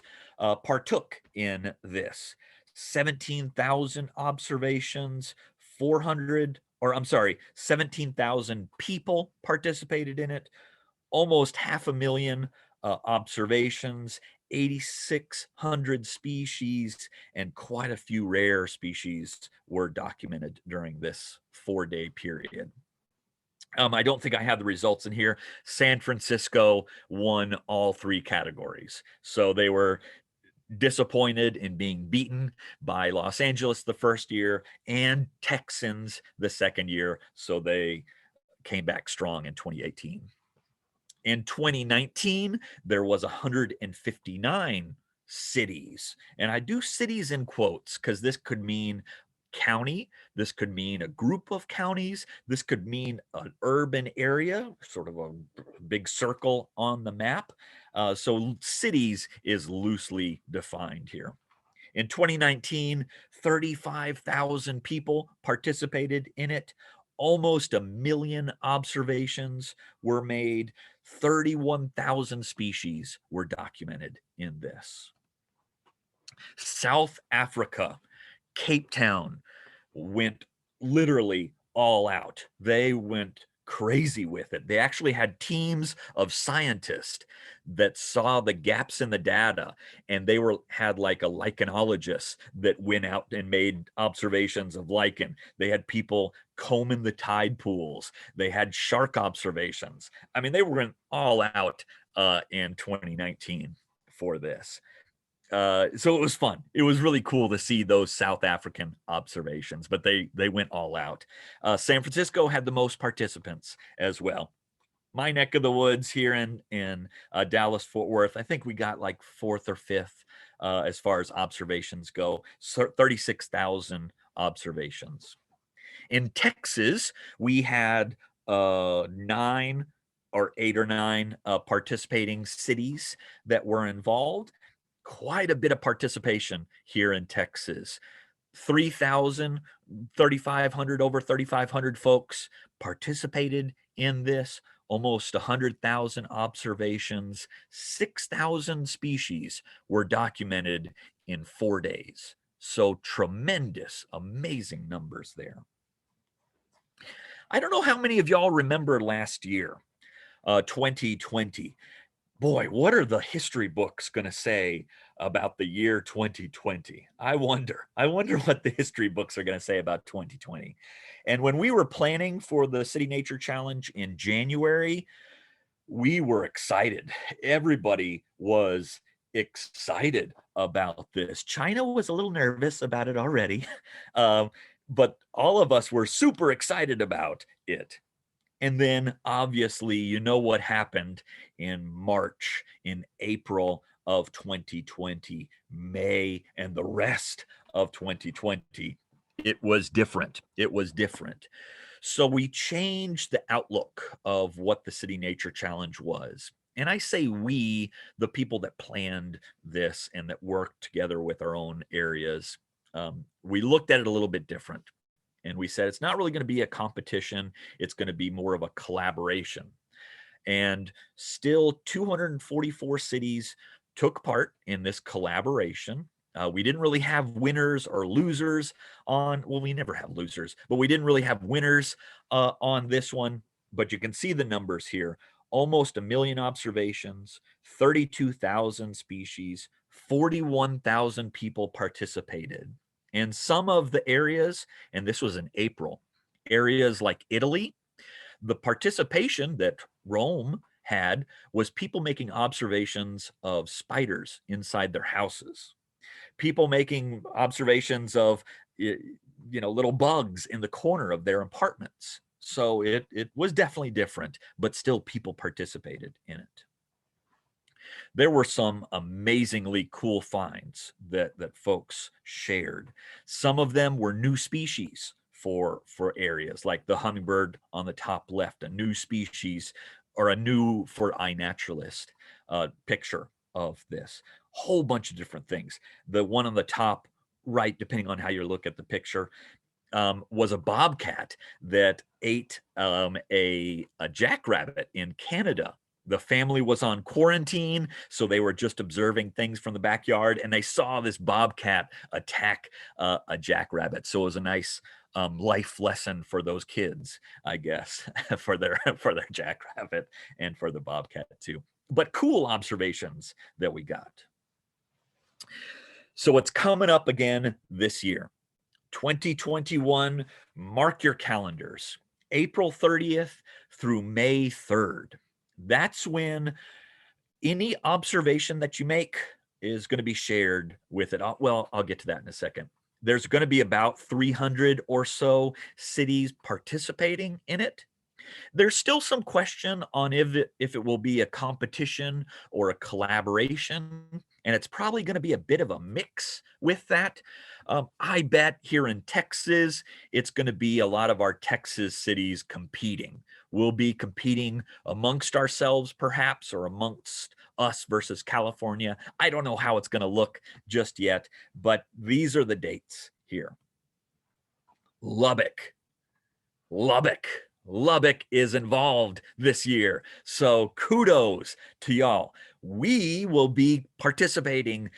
partook in this. 17,000 observations, 17,000 people participated in it, almost 500,000 observations, 8,600 species, and quite a few rare species were documented during this 4-day period. I don't think I have the results in here. San Francisco won all 3 categories. So they were disappointed in being beaten by Los Angeles the first year and Texans the second year. So they came back strong in 2018. In 2019, there was 159 cities. And I do cities in quotes because this could mean county, this could mean a group of counties, this could mean an urban area, sort of a big circle on the map. So cities is loosely defined here. In 2019, 35,000 people participated in it. Almost a million observations were made. 31,000 species were documented in this. South Africa, Cape Town went literally all out. They went crazy with it. They actually had teams of scientists that saw the gaps in the data, and they had like a lichenologist that went out and made observations of lichen. They had people combing the tide pools. They had shark observations. I mean, they were all out in 2019 for this. So it was fun. It was really cool to see those South African observations, but they went all out. San Francisco had the most participants as well. My neck of the woods here in Dallas Fort Worth, I think we got like fourth or fifth as far as observations go. So 36,000 observations. In Texas, we had 9 or 8 or 9 participating cities that were involved. Quite a bit of participation here in Texas. 3,000, 3,500, over 3,500 folks participated in this. Almost 100,000 observations. 6,000 species were documented in 4 days. So tremendous, amazing numbers there. I don't know how many of y'all remember last year, 2020. Boy, what are the history books going to say about the year 2020? I wonder what the history books are going to say about 2020. And when we were planning for the City Nature Challenge in January, we were excited. Everybody was excited about this. China was a little nervous about it already, but all of us were super excited about it. And then obviously, you know what happened in March, in April of 2020, May, and the rest of 2020. It was different. It was different. So we changed the outlook of what the City Nature Challenge was. And I say we, the people that planned this and that worked together with our own areas, we looked at it a little bit different. And we said, it's not really going to be a competition. It's going to be more of a collaboration. And still 244 cities took part in this collaboration. We didn't really have winners or losers on, well, we never have losers, but we didn't really have winners on this one. But you can see the numbers here. Almost 1 million observations, 32,000 species, 41,000 people participated. And some of the areas, and this was in April, areas like Italy, the participation that Rome had was people making observations of spiders inside their houses, people making observations of little bugs in the corner of their apartments. So it was definitely different, but still people participated in it. There were some amazingly cool finds that folks shared. Some of them were new species for areas, like the hummingbird on the top left, a new species, or a new, for iNaturalist, picture of this. Whole bunch of different things. The one on the top right, depending on how you look at the picture, was a bobcat that ate a jackrabbit in Canada. The family was on quarantine, so they were just observing things from the backyard, and they saw this bobcat attack a jackrabbit. So it was a nice life lesson for those kids, I guess, for their jackrabbit and for the bobcat too. But cool observations that we got. So it's coming up again this year. 2021, mark your calendars. April 30th through May 3rd. That's when any observation that you make is going to be shared with it. Well, I'll get to that in a second. There's going to be about 300 or so cities participating in it. There's still some question on if it will be a competition or a collaboration, and it's probably going to be a bit of a mix with that. I bet here in Texas, it's going to be a lot of our Texas cities competing. We'll be competing amongst ourselves, perhaps, or amongst us versus California. I don't know how it's going to look just yet, but these are the dates here. Lubbock is involved this year. So kudos to y'all. We will be participating,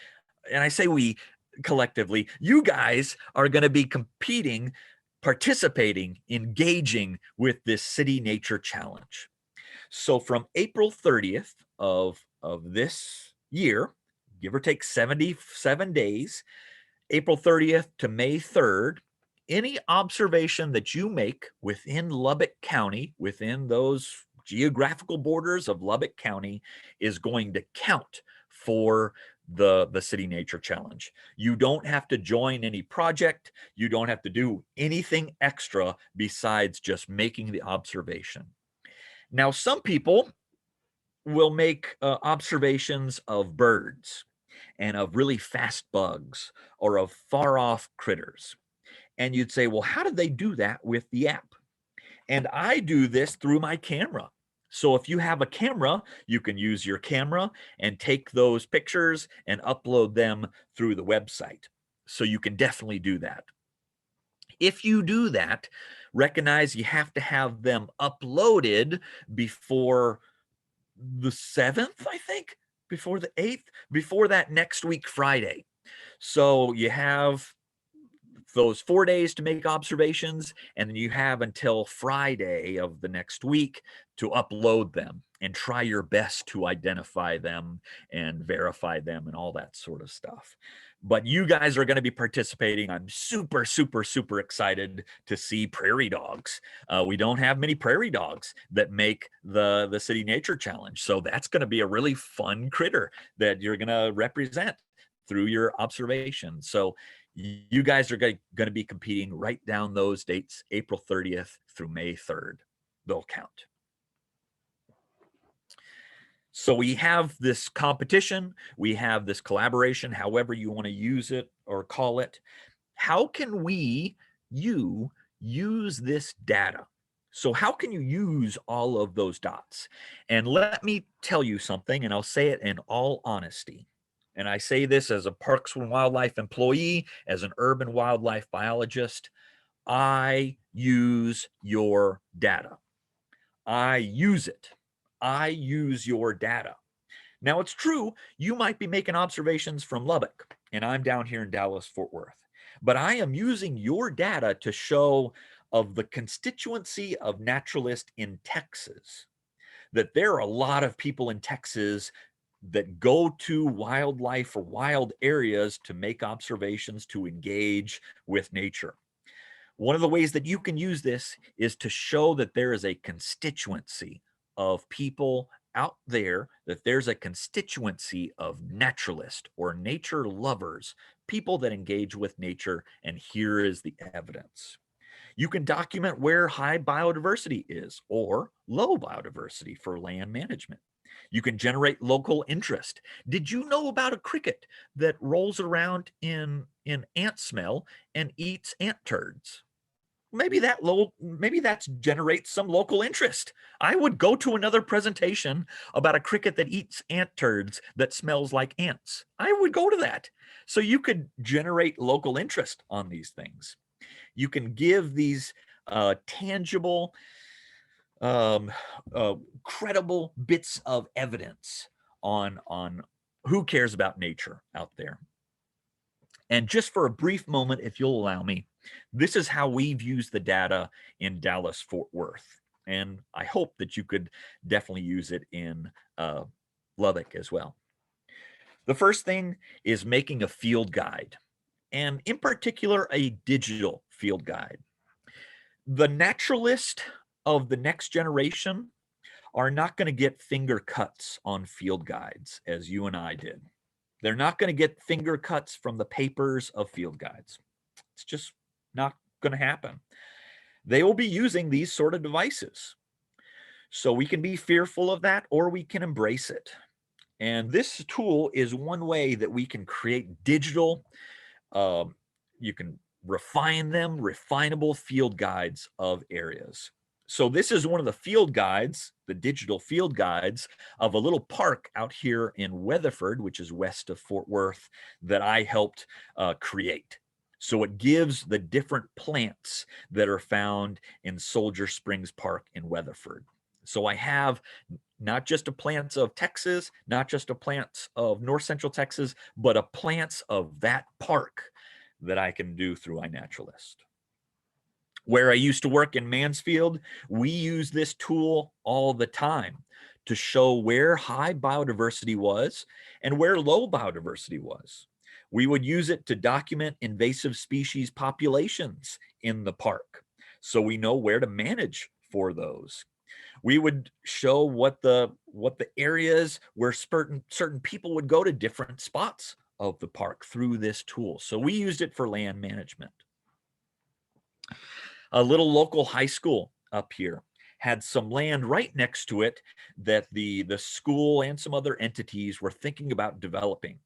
and I say we collectively, you guys are going to be competing, participating, engaging with this City Nature Challenge. So from April 30th of this year, give or take 77 days, April 30th to May 3rd, any observation that you make within Lubbock County, within those geographical borders of Lubbock County, is going to count for the City Nature Challenge. You don't have to join any project. You don't have to do anything extra besides just making the observation. Now, some people will make observations of birds and of really fast bugs or of far off critters. And you'd say, well, how did they do that with the app? And I do this through my camera. So if you have a camera, you can use your camera and take those pictures and upload them through the website. So you can definitely do that. If you do that, recognize you have to have them uploaded before the 7th, I think, before the 8th, before that next week, Friday. So you have those 4 days to make observations, and then you have until Friday of the next week to upload them and try your best to identify them and verify them and all that sort of stuff. But you guys are going to be participating. I'm super, super, super excited to see prairie dogs. We don't have many prairie dogs that make the City Nature Challenge. So that's going to be a really fun critter that you're going to represent through your observation. So you guys are going to be competing right down those dates, April 30th through May 3rd. They'll count. So we have this competition, we have this collaboration, however you want to use it or call it. How can you use this data? So how can you use all of those dots? And let me tell you something, and I'll say it in all honesty. And I say this as a Parks and Wildlife employee, as an urban wildlife biologist. I use your data. I use it. I use your data. Now, it's true, you might be making observations from Lubbock, and I'm down here in Dallas, Fort Worth. But I am using your data to show of the constituency of naturalists in Texas, that there are a lot of people in Texas that go to wildlife or wild areas to make observations, to engage with nature. One of the ways that you can use this is to show that there is a constituency of people out there, that there's a constituency of naturalists or nature lovers, people that engage with nature, and here is the evidence. You can document where high biodiversity is or low biodiversity for land management. You can generate local interest. Did you know about a cricket that rolls around in ant smell and eats ant turds? Maybe that generates some local interest. I would go to another presentation about a cricket that eats ant turds that smells like ants. I would go to that. So you could generate local interest on these things. You can give these tangible, credible bits of evidence on who cares about nature out there. And just for a brief moment, if you'll allow me, this is how we've used the data in Dallas, Fort Worth. And I hope that you could definitely use it in Lubbock as well. The first thing is making a field guide, and in particular, a digital field guide. The naturalist of the next generation are not going to get finger cuts on field guides as you and I did. They're not going to get finger cuts from the papers of field guides. It's just not going to happen. They will be using these sort of devices. So we can be fearful of that, or we can embrace it. And this tool is one way that we can create digital, you can refine them, refinable field guides of areas. So this is one of the field guides, the digital field guides of a little park out here in Weatherford, which is west of Fort Worth, that I helped create. So it gives the different plants that are found in Soldier Springs Park in Weatherford. So I have not just a plants of Texas, not just a plants of North Central Texas, but a plants of that park that I can do through iNaturalist. Where I used to work in Mansfield, we use this tool all the time to show where high biodiversity was and where low biodiversity was. We would use it to document invasive species populations in the park, so we know where to manage for those. We would show what the areas where certain people would go to different spots of the park through this tool. So we used it for land management. A little local high school up here had some land right next to it that the school and some other entities were thinking about developing.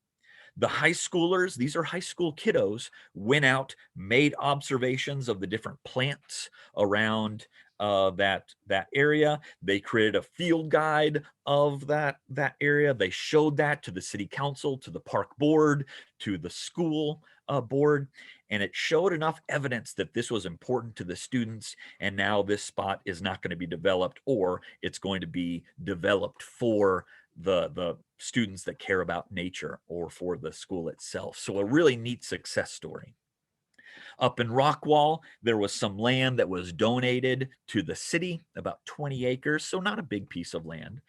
The high schoolers, these are high school kiddos, went out, made observations of the different plants around that area. They created a field guide of that area. They showed that to the city council, to the park board, to the school board, and it showed enough evidence that this was important to the students. And now this spot is not going to be developed, or it's going to be developed for the students that care about nature or for the school itself. So a really neat success story. Up in Rockwall, there was some land that was donated to the city, about 20 acres, so not a big piece of land.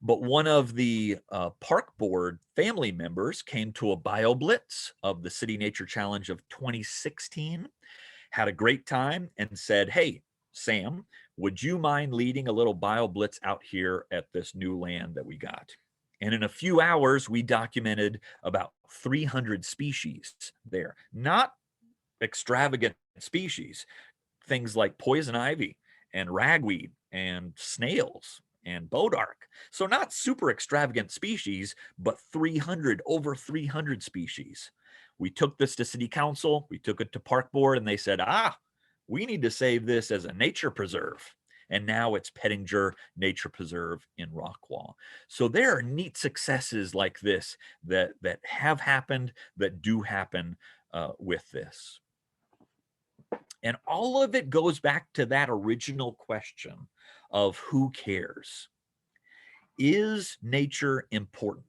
But one of the park board family members came to a bio blitz of the City Nature Challenge of 2016, had a great time, and said, "Hey, Sam, would you mind leading a little bio blitz out here at this new land that we got?" And in a few hours, we documented about 300 species there. Not extravagant species, things like poison ivy and ragweed and snails and bodark. So not super extravagant species, but over 300 species. We took this to city council, we took it to park board, and they said, we need to save this as a nature preserve. And now it's Pettinger Nature Preserve in Rockwall. So there are neat successes like this that have happened, that do happen with this. And all of it goes back to that original question of who cares? Is nature important?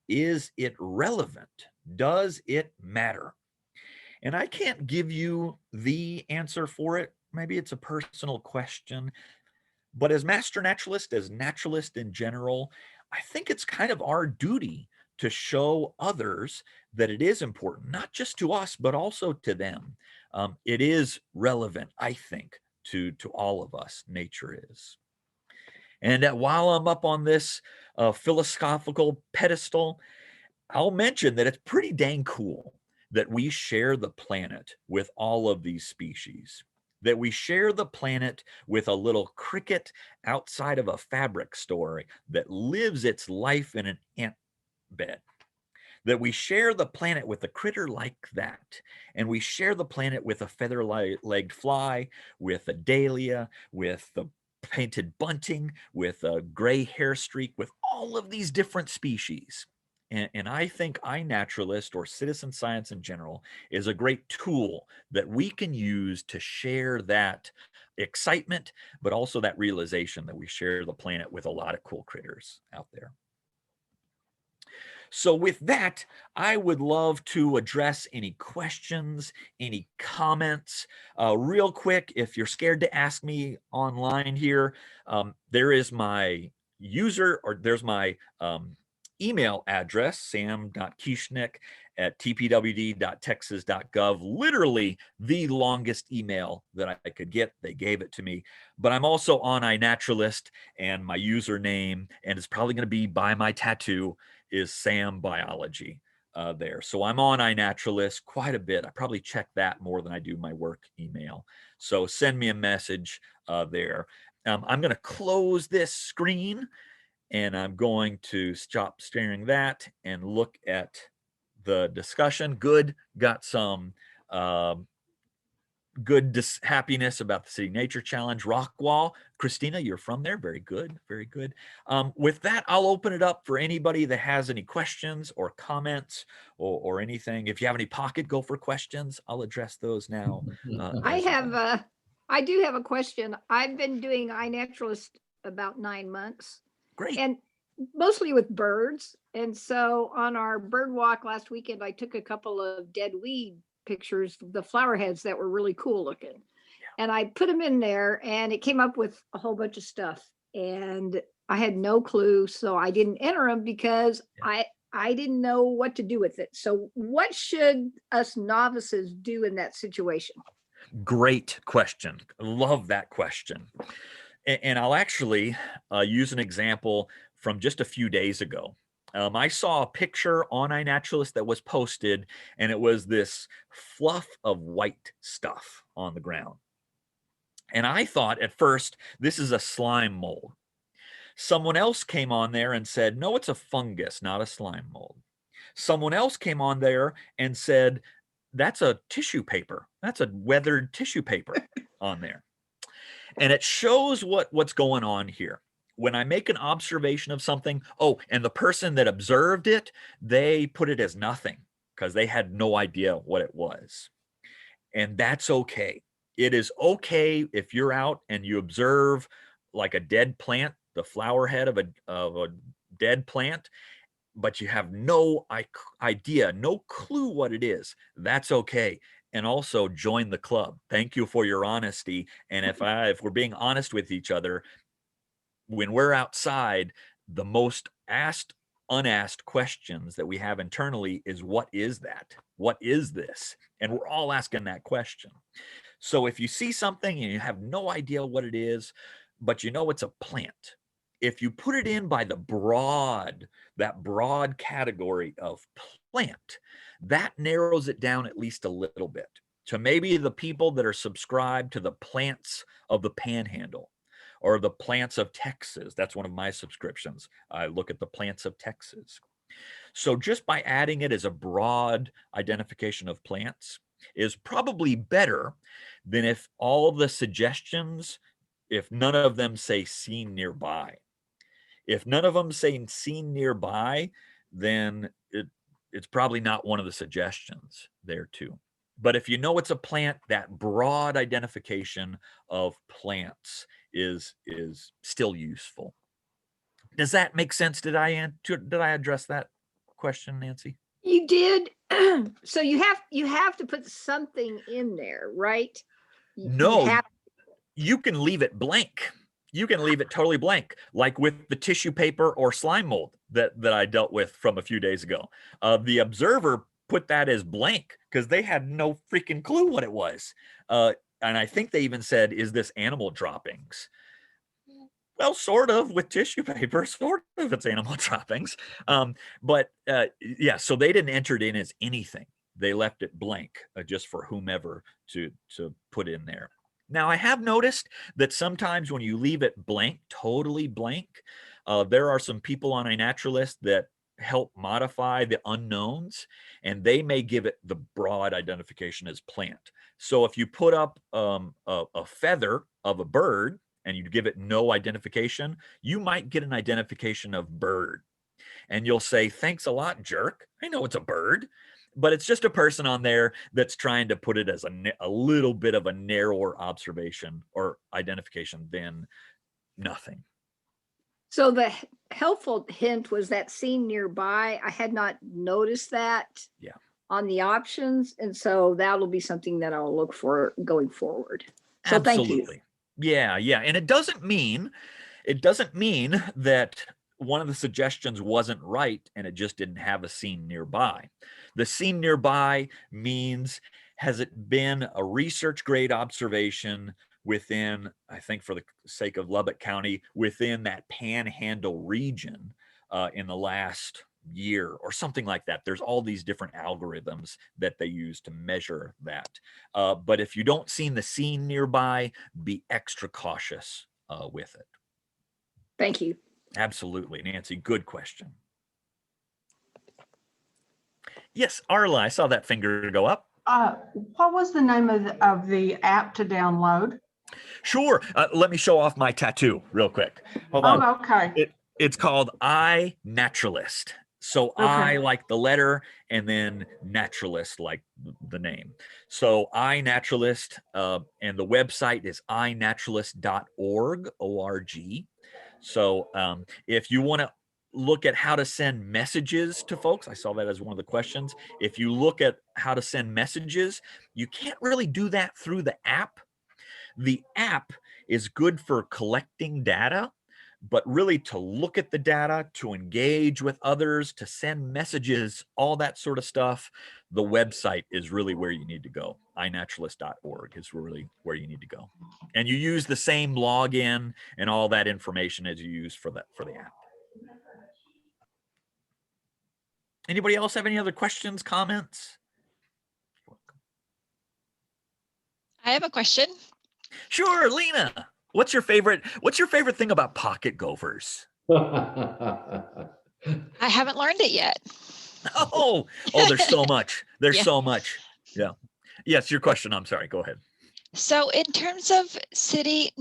Is it relevant? Does it matter? And I can't give you the answer for it. Maybe it's a personal question. But as master naturalist, as naturalist in general, I think it's kind of our duty to show others that it is important, not just to us, but also to them. It is relevant, I think, to all of us. Nature is. And while I'm up on this philosophical pedestal, I'll mention that it's pretty dang cool that we share the planet with all of these species, that we share the planet with a little cricket outside of a fabric store that lives its life in an ant bed, that we share the planet with a critter like that, and we share the planet with a feather-legged fly, with a dahlia, with the painted bunting, with a gray hair streak, with all of these different species. And I think iNaturalist, or citizen science in general, is a great tool that we can use to share that excitement, but also that realization that we share the planet with a lot of cool critters out there. So with that, I would love to address any questions, any comments. Real quick, if you're scared to ask me online here, there is my there's my email address, sam.kieschnick@tpwd.texas.gov. Literally the longest email that I could get. They gave it to me. But I'm also on iNaturalist, and my username, and it's probably going to be by my tattoo, is Sam Biology there. So I'm on iNaturalist quite a bit. I probably check that more than I do my work email. So send me a message there. I'm going to close this screen, and I'm going to stop sharing that and look at the discussion. Good. Got some happiness about the City Nature Challenge. Rockwall, Christina, you're from there. Very good, very good. With that, I'll open it up for anybody that has any questions or comments or anything. If you have any pocket gopher questions, I'll address those now. I do have a question. I've been doing iNaturalist about 9 months. Great. And mostly with birds. And so on our bird walk last weekend, I took a couple of dead weed pictures, the flower heads that were really cool looking. Yeah. And I put them in there and it came up with a whole bunch of stuff. And I had no clue. So I didn't enter them because I didn't know what to do with it. So what should us novices do in that situation? Great question. Love that question. And I'll actually use an example from just a few days ago. I saw a picture on iNaturalist that was posted, and it was this fluff of white stuff on the ground. And I thought at first, this is a slime mold. Someone else came on there and said, no, it's a fungus, not a slime mold. Someone else came on there and said, that's a tissue paper. That's a weathered tissue paper on there. And it shows what's going on here. When I make an observation of something, and the person that observed it, they put it as nothing because they had no idea what it was. And that's okay. It is okay if you're out and you observe like a dead plant, the flower head of a dead plant, but you have no idea, no clue what it is. That's okay. And also join the club. Thank you for your honesty. And if we're being honest with each other, when we're outside, the most unasked questions that we have internally is, what is that? What is this? And we're all asking that question. So if you see something and you have no idea what it is, but you know it's a plant, if you put it in by that broad category of plant, that narrows it down at least a little bit to maybe the people that are subscribed to the plants of the Panhandle or the plants of Texas. That's one of my subscriptions. I look at the plants of Texas. So just by adding it as a broad identification of plants is probably better than if all the suggestions, if none of them say seen nearby. If none of them say seen nearby, then it's probably not one of the suggestions there too. But if you know it's a plant, that broad identification of plants is still useful. Does that make sense? Did I address that question, Nancy? You did. So you have to put something in there, right? No, you can leave it blank. You can leave it totally blank, like with the tissue paper or slime mold that I dealt with from a few days ago. The observer put that as blank because they had no freaking clue what it was. And I think they even said, is this animal droppings? Well, sort of with tissue paper, sort of it's animal droppings. Yeah, so they didn't enter it in as anything. They left it blank just for whomever to put in there. Now, I have noticed that sometimes when you leave it blank, totally blank, there are some people on iNaturalist that help modify the unknowns, and they may give it the broad identification as plant. So if you put up a feather of a bird and you give it no identification, you might get an identification of bird. And you'll say, thanks a lot, jerk. I know it's a bird. But it's just a person on there that's trying to put it as a little bit of a narrower observation or identification than nothing. So the helpful hint was that seen nearby. I had not noticed that on the options. And so that'll be something that I'll look for going forward. So Absolutely. Thank you. Yeah. And it doesn't mean that one of the suggestions wasn't right and it just didn't have a seen nearby. The seen nearby means, has it been a research grade observation within, I think for the sake of Lubbock County, within that Panhandle region in the last year or something like that. There's all these different algorithms that they use to measure that. But if you don't see the seen nearby, be extra cautious with it. Thank you. Absolutely, Nancy. Good question. Yes, Arla, I saw that finger go up. What was the name of the app to download? Sure. Let me show off my tattoo real quick. Hold on. Oh, okay. It's called iNaturalist. So I Okay. like the letter, and then naturalist like the name. So iNaturalist, and the website is iNaturalist.org, O-R-G. So if you want to look at how to send messages to folks, I saw that as one of the questions. If you look at how to send messages, you can't really do that through the app. The app is good for collecting data, but really to look at the data, to engage with others, to send messages, all that sort of stuff, the website is really where you need to go. iNaturalist.org is really where you need to go. And you use the same login and all that information as you use for the app. Anybody else have any other questions, comments? I have a question. Sure, Lena. What's your favorite thing about pocket gophers? I haven't learned it yet. Oh, there's so much. There's Yeah. so much. Yeah. Yes, your question. I'm sorry. Go ahead. So in terms of City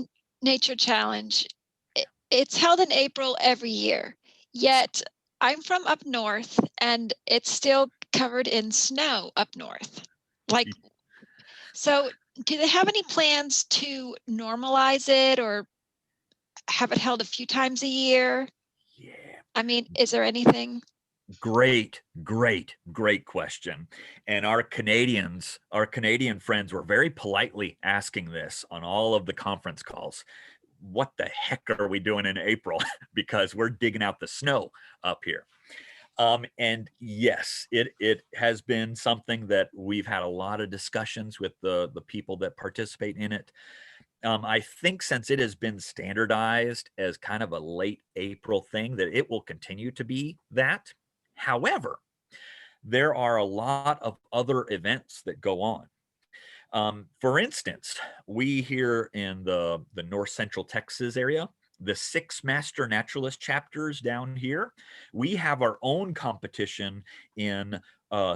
Nature Challenge, it's held in April every year. Yet I'm from up north and it's still covered in snow up north. So do they have any plans to normalize it or have it held a few times a year? Yeah. I mean, is there anything? Great question. And our Canadian friends were very politely asking this on all of the conference calls. What the heck are we doing in April? Because we're digging out the snow up here. And yes, it has been something that we've had a lot of discussions with the people that participate in it. I think since it has been standardized as kind of a late April thing, that it will continue to be that. However, there are a lot of other events that go on. For instance, we here in the North Central Texas area, the 6 Master Naturalist chapters down here, we have our own competition in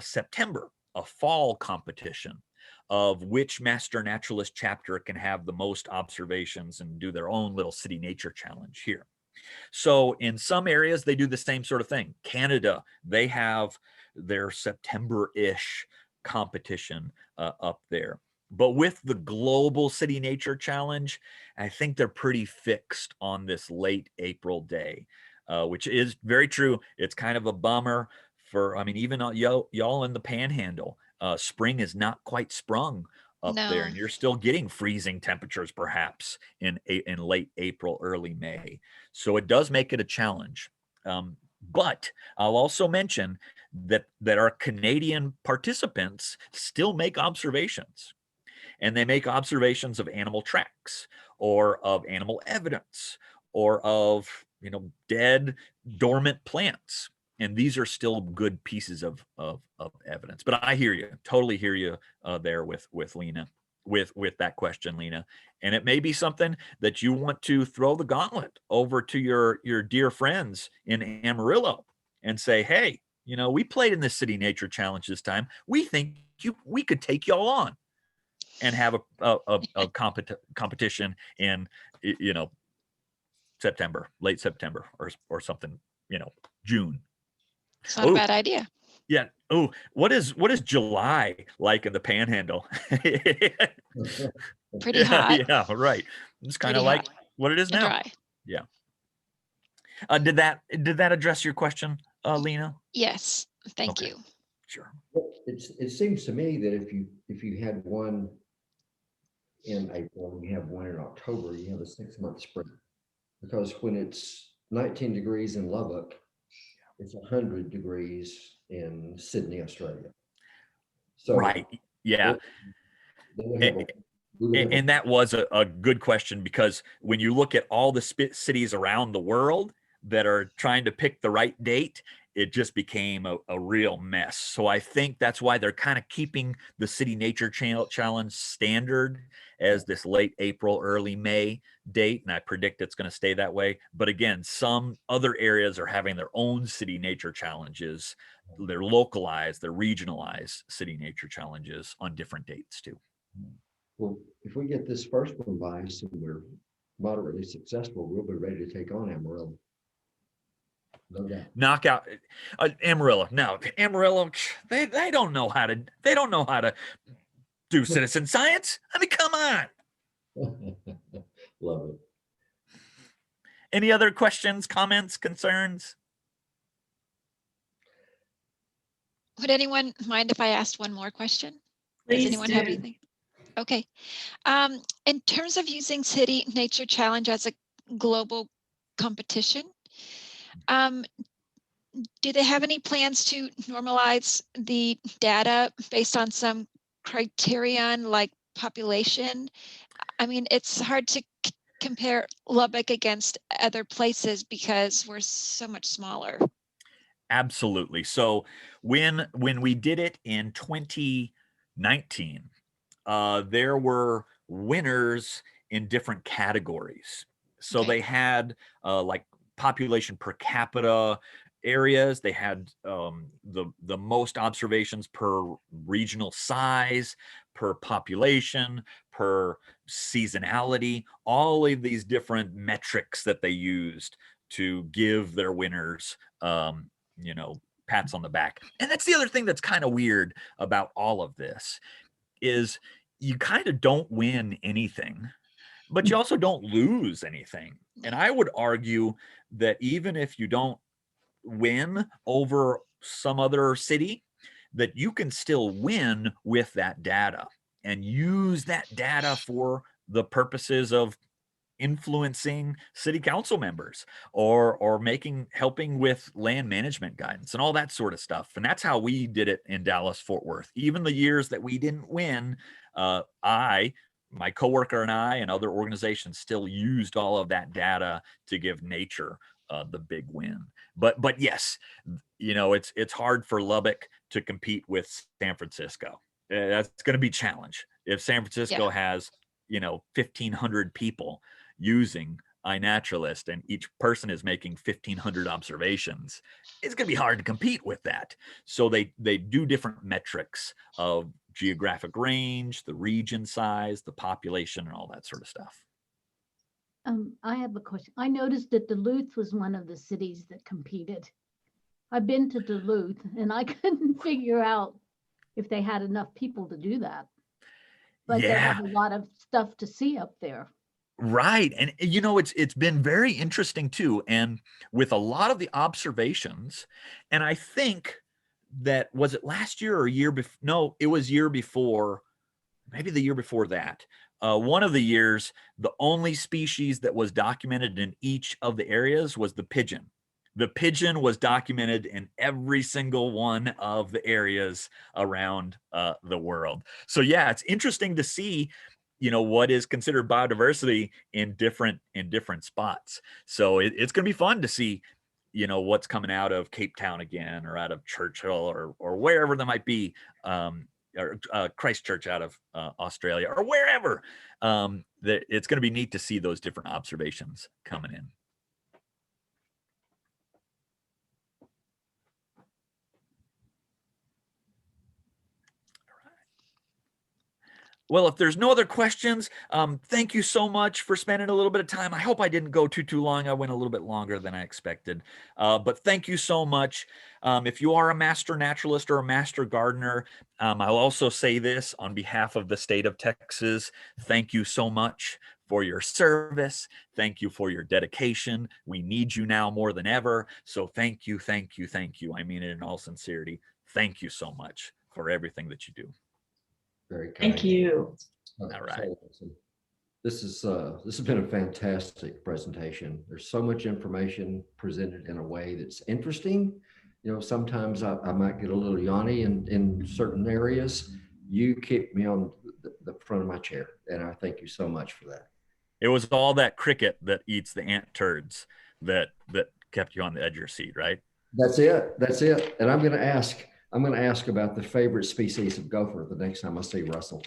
September, a fall competition of which Master Naturalist chapter can have the most observations and do their own little City Nature Challenge here. So in some areas, they do the same sort of thing. Canada, they have their September-ish competition up there. But with the global City Nature Challenge, I think they're pretty fixed on this late April day, which is very true. It's kind of a bummer for, I mean, even y'all in the Panhandle, spring is not quite sprung up there, No. and you're still getting freezing temperatures perhaps in late April, early May. So it does make it a challenge. But I'll also mention that our Canadian participants still make observations. And they make observations of animal tracks or of animal evidence or of, dead, dormant plants. And these are still good pieces of evidence. But I hear you, totally hear you there with Lena, with that question, Lena. And it may be something that you want to throw the gauntlet over to your dear friends in Amarillo and say, hey, we played in this City Nature Challenge this time. We think we could take y'all on and have a competition in, September, late September or something, June. It's not a bad idea. Yeah. Oh, what is July like in the Panhandle? Pretty hot. Yeah, right. It's kind of Pretty like hot what it is and now. dry. Yeah. Did that address your question, Lena? Yes. Thank Okay. you. Sure. It seems to me that if you had one in April and you have one in October, you have a 6-month spring. Because when it's 19 degrees in Lubbock, it's 100 degrees in Sydney, Australia. So right. Yeah. And that was a good question, because when you look at all the cities around the world that are trying to pick the right date, it just became a real mess. So I think that's why they're kind of keeping the City Nature Challenge standard as this late April, early May date. And I predict it's going to stay that way. But again, some other areas are having their own City Nature Challenges. They're localized, they're regionalized City Nature Challenges on different dates too. Well, if we get this first one by us and we're moderately successful, we'll be ready to take on Amarillo. No doubt. Knock out Amarillo. No, Amarillo, they don't know how to, do citizen science. I mean, come on. Love it. Any other questions, comments, concerns? Would anyone mind if I asked one more question? Does Please anyone do. have anything? Okay. In terms of using City Nature Challenge as a global competition, do they have any plans to normalize the data based on some criterion like population? I mean, it's hard to compare Lubbock against other places because we're so much smaller. Absolutely. So when we did it in 2019, there were winners in different categories. So Okay. they had like population per capita areas. They had the most observations per regional size, per population, per seasonality, all of these different metrics that they used to give their winners, pats on the back. And that's the other thing that's kind of weird about all of this is you kind of don't win anything, but you also don't lose anything. And I would argue that even if you don't win over some other city, that you can still win with that data and use that data for the purposes of influencing city council members or helping with land management guidance and all that sort of stuff. And that's how we did it in Dallas Fort Worth. Even the years that we didn't win, my coworker and I and other organizations still used all of that data to give nature the big win. But yes, it's hard for Lubbock to compete with San Francisco. That's going to be a challenge. If San Francisco has 1,500 people using iNaturalist and each person is making 1,500 observations, it's going to be hard to compete with that. So they do different metrics of geographic range, the region size, the population, and all that sort of stuff. I have a question. I noticed that Duluth was one of the cities that competed. I've been to Duluth and I couldn't figure out if they had enough people to do that. But they have a lot of stuff to see up there. Right. And it's been very interesting too. And with a lot of the observations, and I think that, was it last year or a year before? No, it was year before, maybe the year before that. One of the years, the only species that was documented in each of the areas was the pigeon. The pigeon was documented in every single one of the areas around the world. So yeah, it's interesting to see what is considered biodiversity in different spots. So it's going to be fun to see what's coming out of Cape Town again, or out of Churchill, or wherever that might be, or Christchurch out of Australia, or wherever. It's going to be neat to see those different observations coming in. Well, if there's no other questions, thank you so much for spending a little bit of time. I hope I didn't go too long. I went a little bit longer than I expected, but thank you so much. If you are a master naturalist or a master gardener, I'll also say this on behalf of the state of Texas. Thank you so much for your service. Thank you for your dedication. We need you now more than ever. So thank you, thank you, thank you. I mean it in all sincerity. Thank you so much for everything that you do. Very kind. Thank you. All right. This has been a fantastic presentation. There's so much information presented in a way that's interesting. Sometimes I might get a little yawny in certain areas. You keep me on the front of my chair, and I thank you so much for that. It was all that cricket that eats the ant turds that kept you on the edge of your seat, right? That's it. That's it. And I'm going to ask about the favorite species of gopher the next time I see Russell.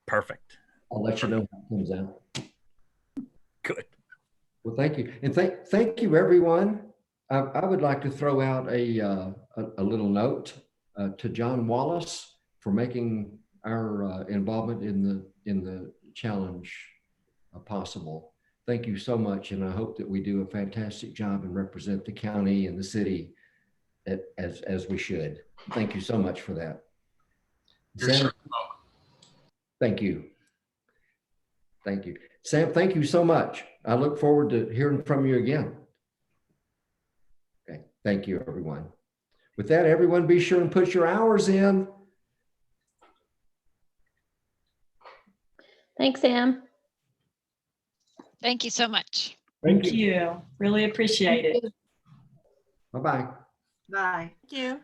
Perfect. I'll let you know how it comes out. Good. Well, thank you. And thank you, everyone. I would like to throw out a little note to John Wallace for making our involvement in the challenge possible. Thank you so much. And I hope that we do a fantastic job and represent the county and the city as we should. Thank you so much for that. Sam, thank you. Thank you. Sam, thank you so much. I look forward to hearing from you again. Okay, thank you, everyone. With that, everyone, be sure and put your hours in. Thanks, Sam. Thank you so much. Thank you. Really appreciate it. Bye-bye. Bye. Thank you.